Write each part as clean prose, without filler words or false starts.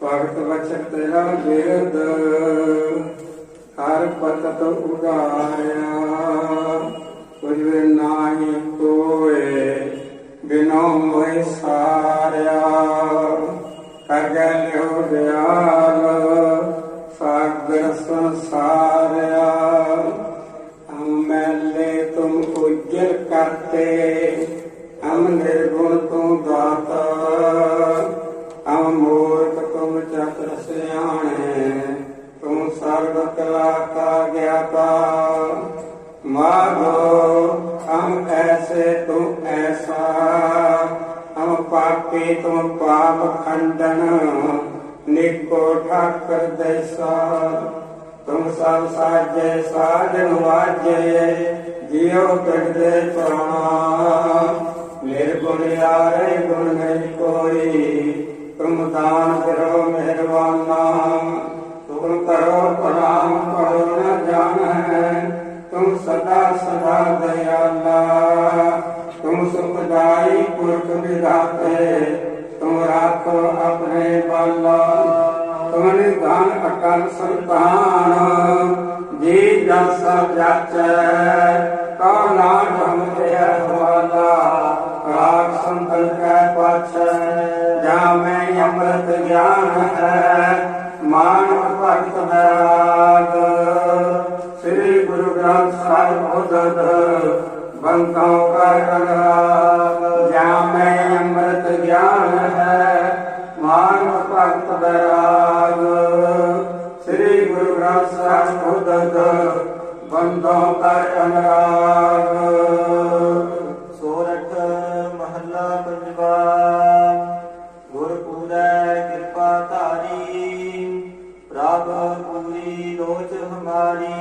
ਭਗਤ ਵਚਨ ਤੇਰਾ ਬਿਰਦ ਹਰ ਪਤਤ ਉਦਾਰਿਆ। ਕੁਝ ਵੀ ਨਾਹੀ ਕੋਏ ਬਿਨੋ ਮੋਹਿ ਸਾਰਿਆ। ਕਰ ਗਏ ਲਿਓ ਦਿਆਲ ਸਾਗਰ ਸੰਸਾਰਿਆ। ਹਮ ਮੈਲੇ ਤੁਮ ਉਜਲ ਕਰਤੇ ਹਮ ਨਿਰਗੁਣ ਤੂੰ ਦਾਤਾ। ਹਮ ਮੂਰਖ ਤੁਮ ਚਤੁਰ ਸਿਆਣੇ ਤੂੰ ਸਰਬ ਕਲਾ ਕਾ ਗਿਆਤਾ। माधो हम ऐसे तुम ऐसा हम पापी तुम पाप खंडन निको ठाकर दैसा। तुम सब साजे साजन वाजे जियो कटदे प्राणा। निर्गुण यारे गुण नहीं कोई तुम दान करो मेहरबाना। तुम करो प्रणाम करो न जान तुम सदा सदा दयाला। तुम सुखदाई पुरख विधाते तुम राखो अपने बाला। तुम निधान अटल संतान जी जस जाचै कौ नाम हम हवाला। राग संतन कै पाछै जहाँ में अमृत ज्ञान है मानव भक्त बैराग। श्री गुरु ग्रंथ साहिब उदद बंतों का अनुराग। जहाँ में अमृत ज्ञान है मानव भक्त बैराग। श्री गुरु ग्रंथ साहिब उदद बंतों का अनुराग। सोरठ महला पंजवा। गुर पूरै कृपा धारी प्रभ पूरी लोच हमारी।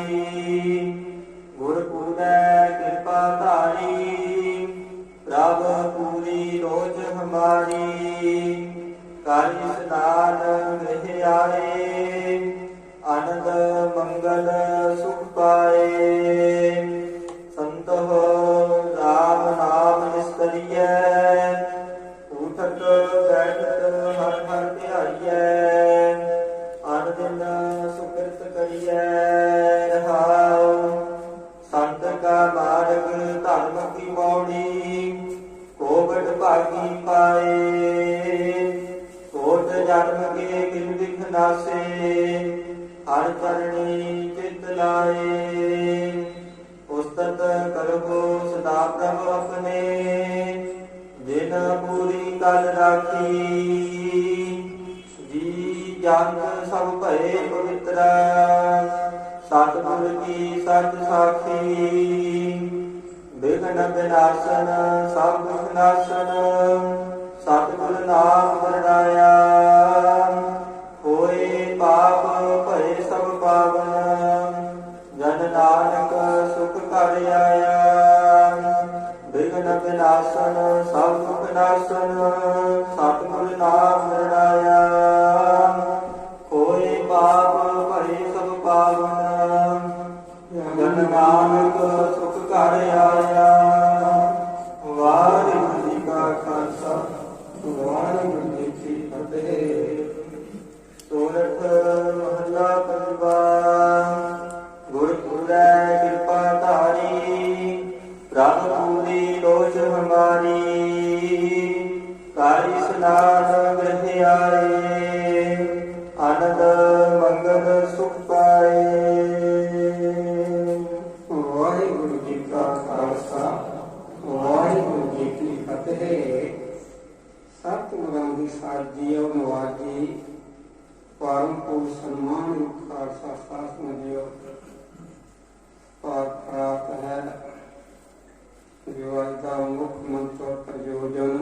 गुर पूरै कृपा धारी प्रभ पूरी लोच हमारी। कर स्नान गृह आए आनंद मंगल सुख पाए। संत हो राम नाम निस्तरिय उठत बैठत हर हर ध्याइयै। अन दिन सुकृत करियै रहाओ। संत का मार्ग धर्म की मौड़ी कोवट भागी पाए। कोट जन्म के किल बिख नासे हर चरणी चित लाए। उस्तत करबो सदा प्रभ अपने जिन पूरी कल राखी। जी जन सब भये पवित्र सतगुर की सच साखी। विघ्न विनाशन सब दुख नाशन सतगुर नाम वरदाया। होए पाप भये सब पावन जन नानक सुख कर आया। विघ्न विनाशन सब दुख नाशन सतगुर नाम वरदाया। होए पाप भये सब पावन जन नानक सुख कर आया। वाहिगुरू जी का खालसा वाहिगुरू जी की फतेह। सोरठ महला पंजवा। गुर पूरै कृपा धारी प्रभ पूरी लोच हमारी। कर स्नान गृह आए आनंद मंगल सुख पाए। वाहिगुरू जी का खालसा वाहिगुरू जी की फतेह। सतगुਰਾਂ ਦੀ ਸਾਜੀ ਨਵਾਜੀ परम पूर्ण सम्मान खालसा शासन दियो पाठ प्राप्त है। जो आज का मुख्य मंत्र प्रयोजन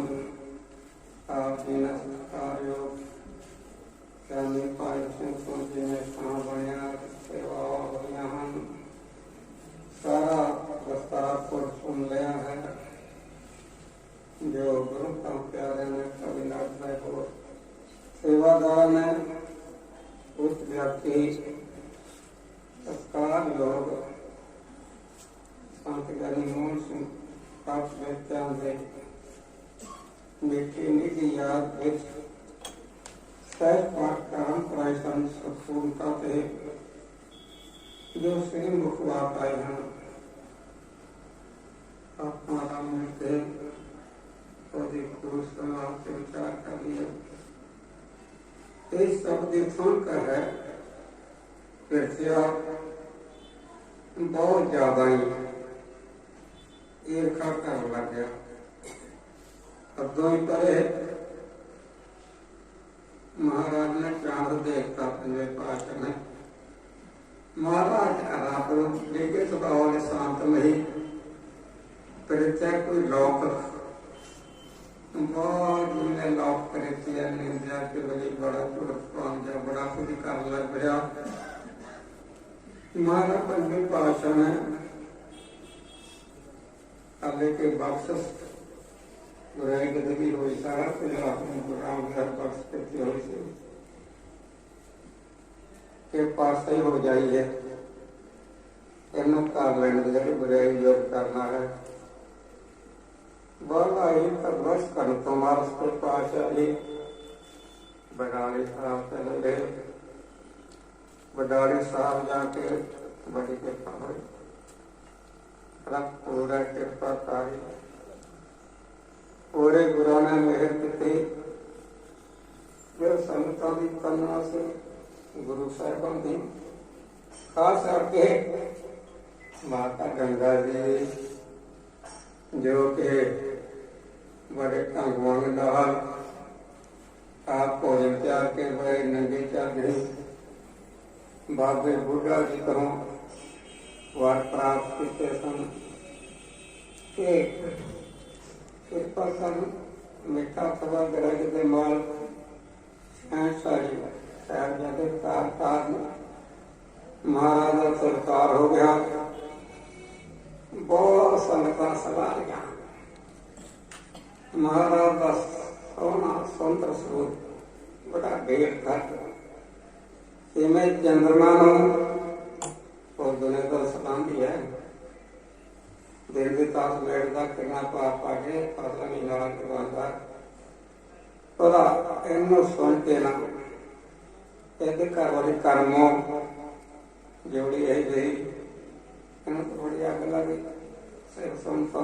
आपने कार्यो ज्ञानी पाल सिंह जी ने स्थान बनया सेवा होइया ਹਨ। सारा प्रस्ताव को सुन लिया है। जो गुरु का प्यारे ने कवि नाथ हो सेवादार ने उस व्यक्ति संस्कार लोग संत ज्ञानी मोहन सिंह प्राप्त व्यक्तियों से मीठी निधि याद सहज पाठ करम कराए संत सत्पूर्णता ते जो श्री मुखवा पाए हैं अपना राम मिलते ਉਹਦੀ ਖੂਸ ਸਮਾਪ ਤੇ ਵਿਚਾਰ ਕਰ ਲਿਆ। ਇਹ ਸਭ ਦੀ ਸੁਣ ਹੈ ਕਿਰਤਿਆ ਬਹੁਤ ਜ਼ਿਆਦਾ ਹੀ ਈਰਖਾ ਕਰਨ ਲੱਗ ਗਿਆ। ਅੱਗੋਂ ਹੀ ਪਰੇ ਮਹਾਰਾਜ ਨੇ ਚਾਂਦ ਦੇਖਤਾ ਪੰਜਵੇਂ ਪਾਤਸ਼ਾਹ ਨੇ। ਮਹਾਰਾਜ ਆਪ ਦੇਖੇ ਸੁਭਾਅ ਦੇ ਸ਼ਾਂਤਮਈ परिचय कोई लोक बहुत जिन्हें लोक परिचय निंदा के बड़ी बड़ा झूठ जा बड़ा कुछ कर लग गया। हमारा पंजवी पातशाह ने अल्लाह के बख्शिश बुराई गदगी हुई सारा कुछ अपने गुलाम घर बख्श करती हुई से के पास ही हो जाइए इन्हों कर लेने बुराई योग करना है। बड़ा ही तरस कर तुम्हारे उसके पास आई बडाली साहब चले गए। बडाली साहब जाके बड़ी कृपा हुई रब पूरा कृपा कारी पूरे गुरु ने मेहर की जो संगतां दी कन्ना से गुरु साहिबां दी खास करके माता गंगा जी जो कि बड़े ढंग वांग नाल आप भोजन त्याग के बड़े नंगे चल गए। बाबे बुढ़ा जी को वर प्राप्त किए सन कि कृपा कर मिठा सवा ग्रह के माल सारी साहबजादे तार तार महाराज का सरकार हो गया। बहुत संगतां सवारियां महाराज का सोना सुंदर स्वरूप बड़ा भेद घट इवें चंद्रमा और दुनिया का सलामी है दिन के तास बैठता कितना पा पा के फसल नहीं ला करवाता पता इनू सुन के ना ये घर वाली कर्मों जोड़ी है गई थोड़ी अग लगी सिर सुनता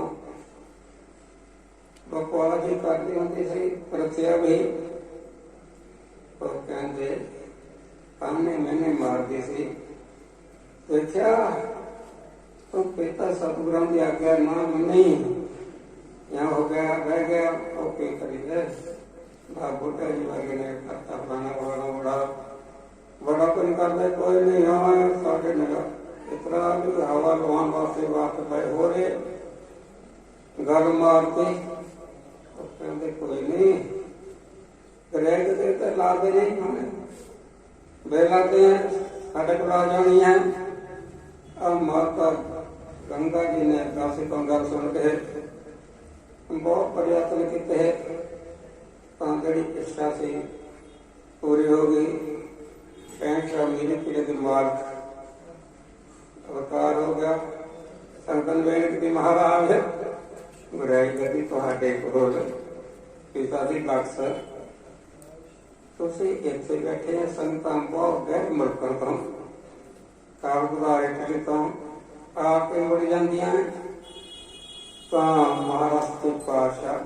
बकवास ही करती होती सी प्रत्या भी तो कहते सामने मैंने मारती सी देखा तो पिता सतगुरु की आज्ञा ना नहीं यहाँ हो गया बह गया ओके करी दे बुढ़ा जी वर्गे ने करता फलाना बड़ा बड़ा बड़ा कोई करता कोई नहीं हाँ साढ़े नगर इतना भी हवा लुहान वास्ते बात पे हो रहे गल मारते कहते कोई नहीं ग्रह के लाते नहीं हमें बेलाते हैं साढ़े को आ जानी है। अब माता गंगा जी ने काशी को गल सुन के बहुत प्रयत्न किए जी इच्छा से पूरी हो गई। 65 मेरी पीड़े के मार्ग अवतार हो गया। संतन बेनती की महाराज बुराई गति तुहाडे कोल पिता दी बख्श तुसीं इत्थे बैठे संगतां बहुत गैर मुल्कां तों कारोबार इटली तों आके मुड़ जांदियां तां महाराज के पातशाह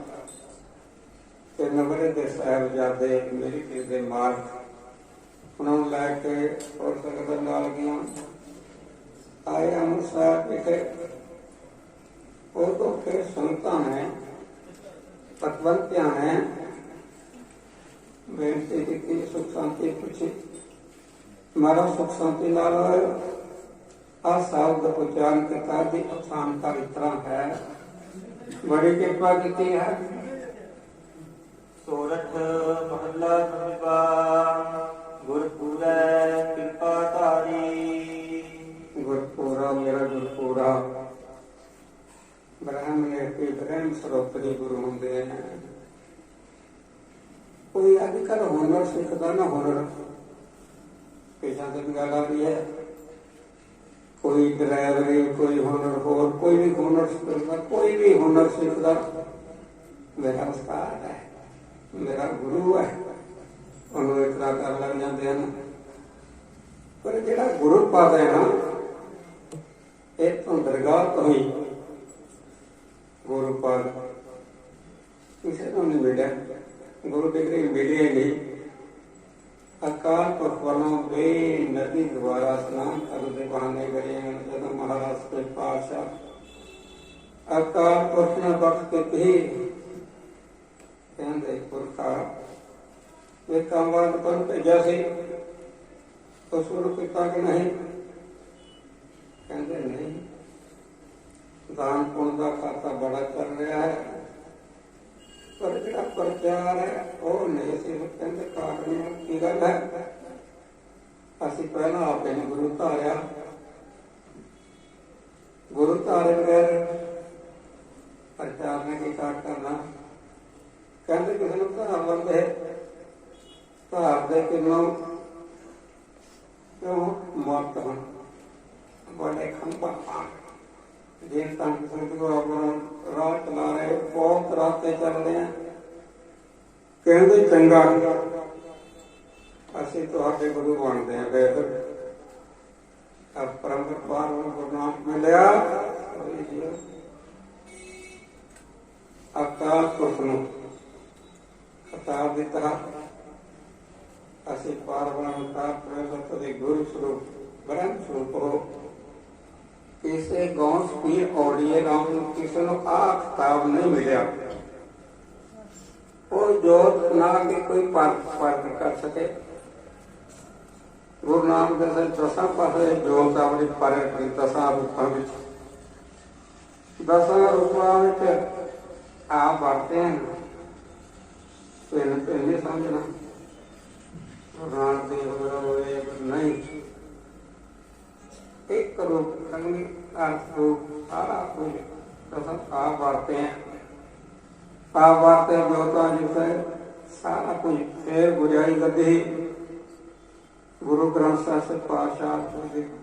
ते नवरे दे साहिबजादे मेरी पीर दे मार्ग उन्होंने लैके और संगतां नाल गईयां आए अमृतसर विखे और तो फिर संतान है पतवंतियां हैं बेनती की सुख शांति पूछी मारा सुख शांति नाल आ शब्द उच्चारण किया दी असानता इस तरह है बड़ी कृपा की है। सोरठ महला पंजवा गुरपुरा कृपा धारी गुरपुरा मेरा गुरपुरा ब्रह्म ने ब्रह्म सरोपरी गुरु होंगे हैं। कोई अजकल हुनर सीखता ना हुनर पेशा से गल आ रही है कोई ड्राइवरी कोई हुनर होर कोई भी हुनर सीखता कोई भी हुनर सीखता मेरा उस्ताद है मेरा गुरु है उन्होंने एक ਵਿਤਕਰਾ ਕਰਨ ਲੱਗ ਜਾਂਦੇ ਹਨ। ਪਰ ਜਿਹੜਾ ਗੁਰੂ ਪਦ ਹੈ ਨਾ, ਇਹ ਤੋਂ ਦਰਗਾਹ ਤੋਂ ਹੀ ਗੁਰੂ ਪਦ ਕਿਸੇ ਨੂੰ ਨਹੀਂ ਮਿਲਿਆ। ਗੁਰੂ ਡਿਗਰੀ ਮਿਲੀ ਨਹੀਂ। ਅਕਾਲ ਪੁਰਖ ਵੱਲੋਂ ਵੇ ਨਦੀ ਦੁਆਰਾ ਇਸ਼ਨਾਨ ਕਰਨ ਦੇ ਬਹਾਨੇ ਕਰੇ ਹਨ। ਜਦੋਂ ਮਹਾਰਾਜ ਦੇ ਪਾਤਸ਼ਾਹ ਅਕਾਲ ਪੁਰਖ ਨੇ ਬਖਸ਼ ਕੇ ਹੀ ਕਹਿੰਦੇ ਪੁਰਖਾ ਇਹ ਕੰਮ ਵਾਲ ਤੋਂ ਭੇਜਿਆ ਸੀ, तो शुरू पिता के नहीं कहते नहीं, दान पुण्य का खाता बड़ा चल रहा है, पर जो प्रचार है वो नहीं सी कहते कारण की गल है। असी पहला आपे गुरु धारिया, गुरु धारे बगैर प्रचार ने की काट करना। कहते किसी को धार लगे, धार दे किनों क्यों मौत हूँ बड़े खंबा जिन तक संत को अपना राह चला रहे, बहुत रास्ते चल रहे हैं। कहते चंगा असी तुहाडे गुरु बनते हैं। बेहतर अब परंपरा गुरु नानक मिलिया अकाल पुरख नूं खिताब दिता। ਅਸੀਂ ਪਾਰਬ੍ਰਹਮ ਪ੍ਰਭੂ ਦੇ ਗੁਰੂ ਸਰੂਪ ਬ੍ਰਹਮ ਸਰੂਪ ਹੋ। ਕਿਸੇ ਗੌਂਸ ਪੀਰ ਔੜੀਏ ਰਾਮ ਨੂੰ ਕਿਸੇ ਨੂੰ ਆਹ ਖਿਤਾਬ ਨਹੀਂ ਮਿਲਿਆ। ਉਹ ਜੋਤ ਨਾ ਕਿ ਕੋਈ ਪਾਰ ਕਰ ਸਕੇ। ਗੁਰੂ ਨਾਨਕ ਦੇਵ ਜੀ ਦਸਾਂ ਪਾਸੇ ਜੋਤ ਆਪਣੀ ਪ੍ਰਗਟ ਕੀਤੀ। ਦਸਾਂ ਰੂਪਾਂ ਵਿੱਚ ਆ ਵਰਤੇ ਹਨ। ਪਹਿਲੇ ਸਮਝਣਾ नाम नहीं एक रूप रूप सारा कुछ आप वार्ते हैं, आप वार्ते जो जिसे सारा कुछ फिर बुराई गद्दी गुरु ग्रंथ साहिब पातशाह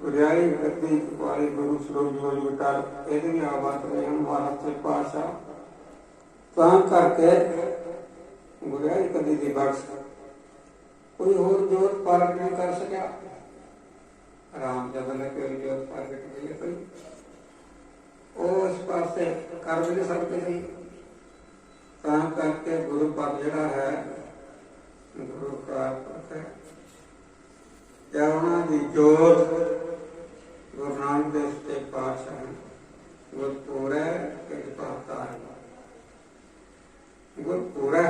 बुराई गद्दी वाले गुरु स्वरूप जो विकार ये आप वार्ते हैं महाराज से पातशाह करके बुराई गद्दी की बख्श कोई होर जोत प्रगट नहीं कर सका। राम जब ने कोई जोत प्रगट नहीं करी, उस पासे कर भी नहीं सकते थे। तां करके गुरु पद जिहड़ा है गुरु का है या उन्हां दी जोत गुरु नानक देव के पातशाह गुरपुर है कृपा है गुरपुर है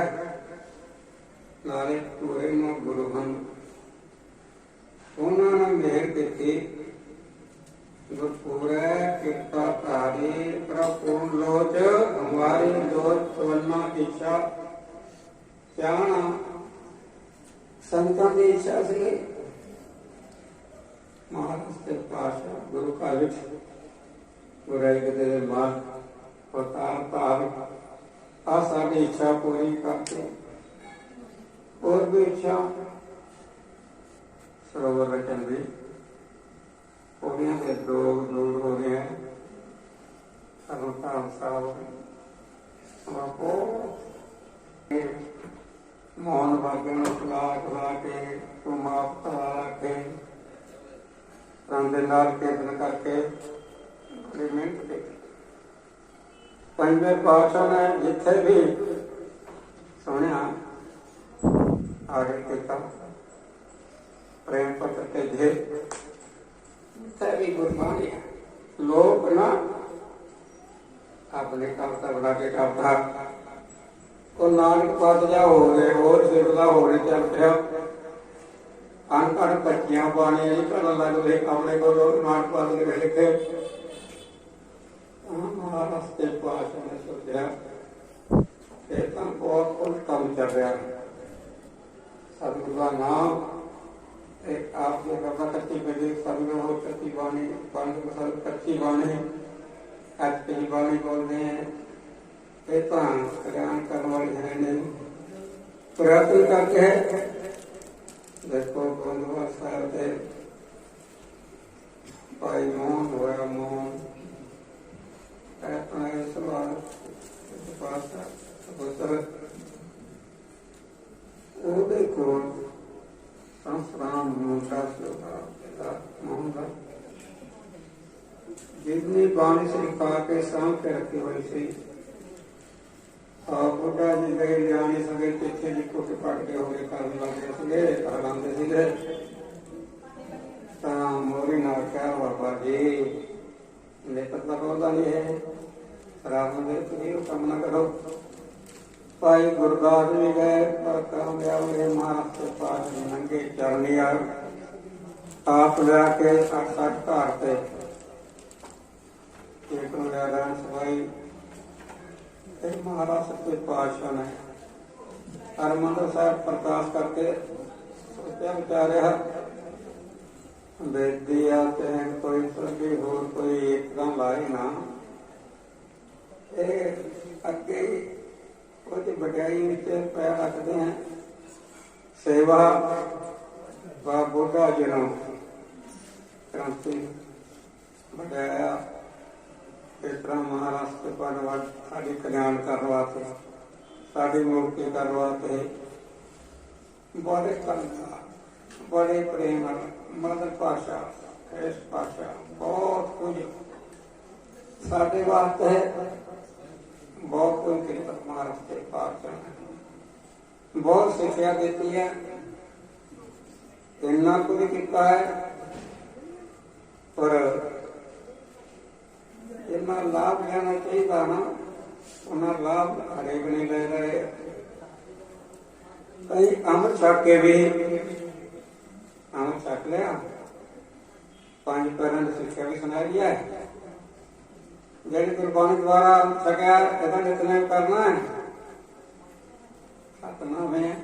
नाले पूरे न गुरु हम उन्होंने मेहर की गुरपुर कृपा तारी प्रपूर्ण लोच हमारी लोच तवन्ना इच्छा चाहना संतां की इच्छा से महाराज के पातशाह गुरु का विच बुराई के मार्ग अवतार तार आ सारी इच्छा पूरी करते और भी इच्छा सरोवर रचन भी पौड़ियां से लोग दूर हो गए हैं। मोहन भाग्य खिला खिला के माफ करा के कीर्तन करके बड़ी मेहनत की। पंजवें पातशाह ने जिथे भी सुनिया आगे किया प्रेम पत्र के जे भी गुरबाणी लोग ना अपने कविता बना के कविता और नानक पद जा हो गए और सिरला हो रहे चल पिया। अनपढ़ बच्चियां पानी कर लग गए अपने को नानक पद लिखे। महाराज के पास ने सोचा बहुत कुछ कम चल रहा है। सतगुरु का नाम एक आपने कथा कच्ची बजे सतगुरु हो कच्ची बाणी पंडित कच्ची बाणी कच्ची बाणी बोलते हैं। ये कल्याण करने वाले है नहीं प्रयत्न करके है। देखो गोंदवाल साहब थे भाई मोहन होया मोहन अपना सवाल पास वो देखो ਸੰਸਰਾਮ ਮੋਟਾ ਸੋਦਾ ਮੋਹਦਾ ਜਿਤਨੀ ਬਾਣੀ ਸ੍ਰੀ ਪਾ ਕੇ ਸਾਂਭ ਕੇ ਰੱਖੀ ਹੋਈ ਸੀ। ਬੁੱਢਾ ਜੀ ਗਏ ਲਿਆਣੇ ਸਗੇ ਪਿੱਛੇ ਦੀ ਕੁੱਟ ਪੜ ਕੇ ਹੋਏ ਕਰਨ ਲੱਗਦੇ ਸੀਗੇ, ਕਰ ਲਾਉਂਦੇ ਸੀਗੇ। ਤਾਂ ਮੋਰੀ ਨਾਲ ਕਿਹਾ ਬਾਬਾ ਜੀ ਲੇਖਕ ਦਾ ਬੋਲਦਾ ਨਹੀਂ ਹੈ, ਸ਼ਰਾਬ ਦੇ ਤੁਸੀਂ ਉਹ ਕੰਮ ਨਾ ਕਰੋ। ਭਾਈ ਗੁਰਦਾਸ ਵੀ ਗਏ ਪਰ ਕਾਮਯਾਬ ਹੋਏ ਮਹਾਰਾਜ ਦੇ ਪਾਸ ਨੰਗੇ ਚਰਨੀ ਆਪ ਲਿਆ ਕੇ 60 ਘਰ ਤੇ ਇੱਕ ਨੂੰ ਲਿਆ ਰਹਿਣ ਸਵਾਈ। ਫਿਰ ਮਹਾਰਾਜ ਸੱਚੇ ਪਾਤਸ਼ਾਹ ਨੇ ਹਰਿਮੰਦਰ ਸਾਹਿਬ ਪ੍ਰਕਾਸ਼ ਕਰਕੇ ਸੋਚਿਆ ਵਿਚਾਰਿਆ ਬੇਦੀ ਆ ਤੇ ਕੋਈ ਸਰਗੀ ਹੋਰ ਕੋਈ ਇੱਕਦਮ ਲਾਈ ਨਾ, ਇਹ ਅੱਗੇ ਉਹਦੀ ਵਡਿਆਈ ਵਿੱਚ ਪੈਰ ਰੱਖਦੇ ਹਨ। ਸੇਵਾ ਵਾ ਬੁੱਢਾ ਜੀ ਨੂੰ ਕ੍ਰਾਂਤੀ ਵਡਿਆਇਆ। ਇਸ ਤਰ੍ਹਾਂ ਮਹਾਰਾਜ ਦੇ ਪਰਵਾਰ ਸਾਡੀ ਕਲਿਆਣ ਕਰਨ ਵਾਸਤੇ, ਸਾਡੀ ਮੁਕਤੀ ਕਰਨ ਵਾਸਤੇ ਬੜੇ ਕਰਨਾ, ਬੜੇ ਪ੍ਰੇਮ ਨਾਲ ਮਦਰ ਭਾਸ਼ਾ, ਇਸ ਭਾਸ਼ਾ ਬਹੁਤ ਕੁਝ ਸਾਡੇ ਵਾਸਤੇ ਬਹੁਤ ਕੁਝ ਕਿਰਪਾ ਮਹਾਰਾਜ ਦੇ ਪਾਤਸ਼ਾਹ ਨੇ ਬਹੁਤ ਸਿੱਖਿਆ ਦਿੱਤੀ ਹੈ। ਇੰਨਾ ਕੁਝ ਕੀਤਾ ਹੈ ਪਰ ਇੰਨਾ ਲਾਭ ਲੈਣਾ ਚਾਹੀਦਾ ਨਾ, ਉਹਨਾਂ ਲਾਭ ਹਰੇਕ ਨਹੀਂ ਲੈ ਰਹੇ। ਕਈ ਅੰਮ੍ਰਿਤ ਛਕ ਕੇ ਵੀ ਅੰਮ੍ਰਿਤ ਛਕ ਲਿਆ, 5 ਪੈਰਾਂ ਦੀ ਸਿੱਖਿਆ ਵੀ ਸੁਣਾਈ ਹੈ। ਜਿਹੜੀ ਗੁਰਬਾਣੀ ਦੁਆਰਾ ਛਕਿਆ ਇਹਦਾ ਨਿਤਨੇਮ ਕਰਨਾ ਹੈ। ਸਤਨਾਮ ਹੈ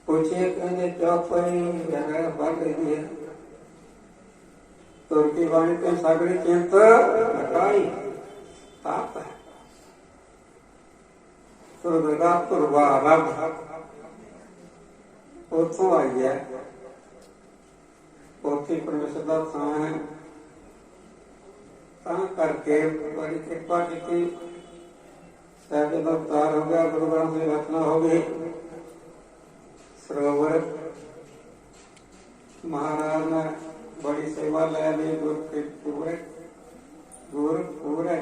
ਪੁੱਛੇ ਕਹਿੰਦੇ ਚੌਪਈ ਜਗ੍ਹਾ ਵੱਧ ਰਹੀ ਹੈ। ਤੁਰਕੀ ਬਾਣੀ ਤੇ ਸਾਗਰੀ ਚਿੰਤ ਲਟਾਈ ਤਾਪ ਹੈ ਸੁਰਗਾ ਤੁਰਵਾ ਰੱਬ ਉੱਥੋਂ ਆਈ ਹੈ। ਉੱਥੇ ਪਰਮੇਸ਼ਰ ਦਾ ਥਾਂ ਹੈ। ਤਾਂ ਕਰਕੇ ਬੜੀ ਕਿਰਪਾ ਕੀਤੀ। ਸਾਹਿਬ ਦਾ ਅਵਤਾਰ ਹੋ ਗਿਆ, ਗੁਰੂ ਗ੍ਰੰਥ ਦੀ ਰਚਨਾ ਹੋ ਗਈ। ਸਰੋਵਰ ਮਹਾਰਾਜ ਨੇ ਬੜੀ ਸੇਵਾ ਲੈ ਲਈ। ਗੁਰ ਕੇ ਪੂਰੇ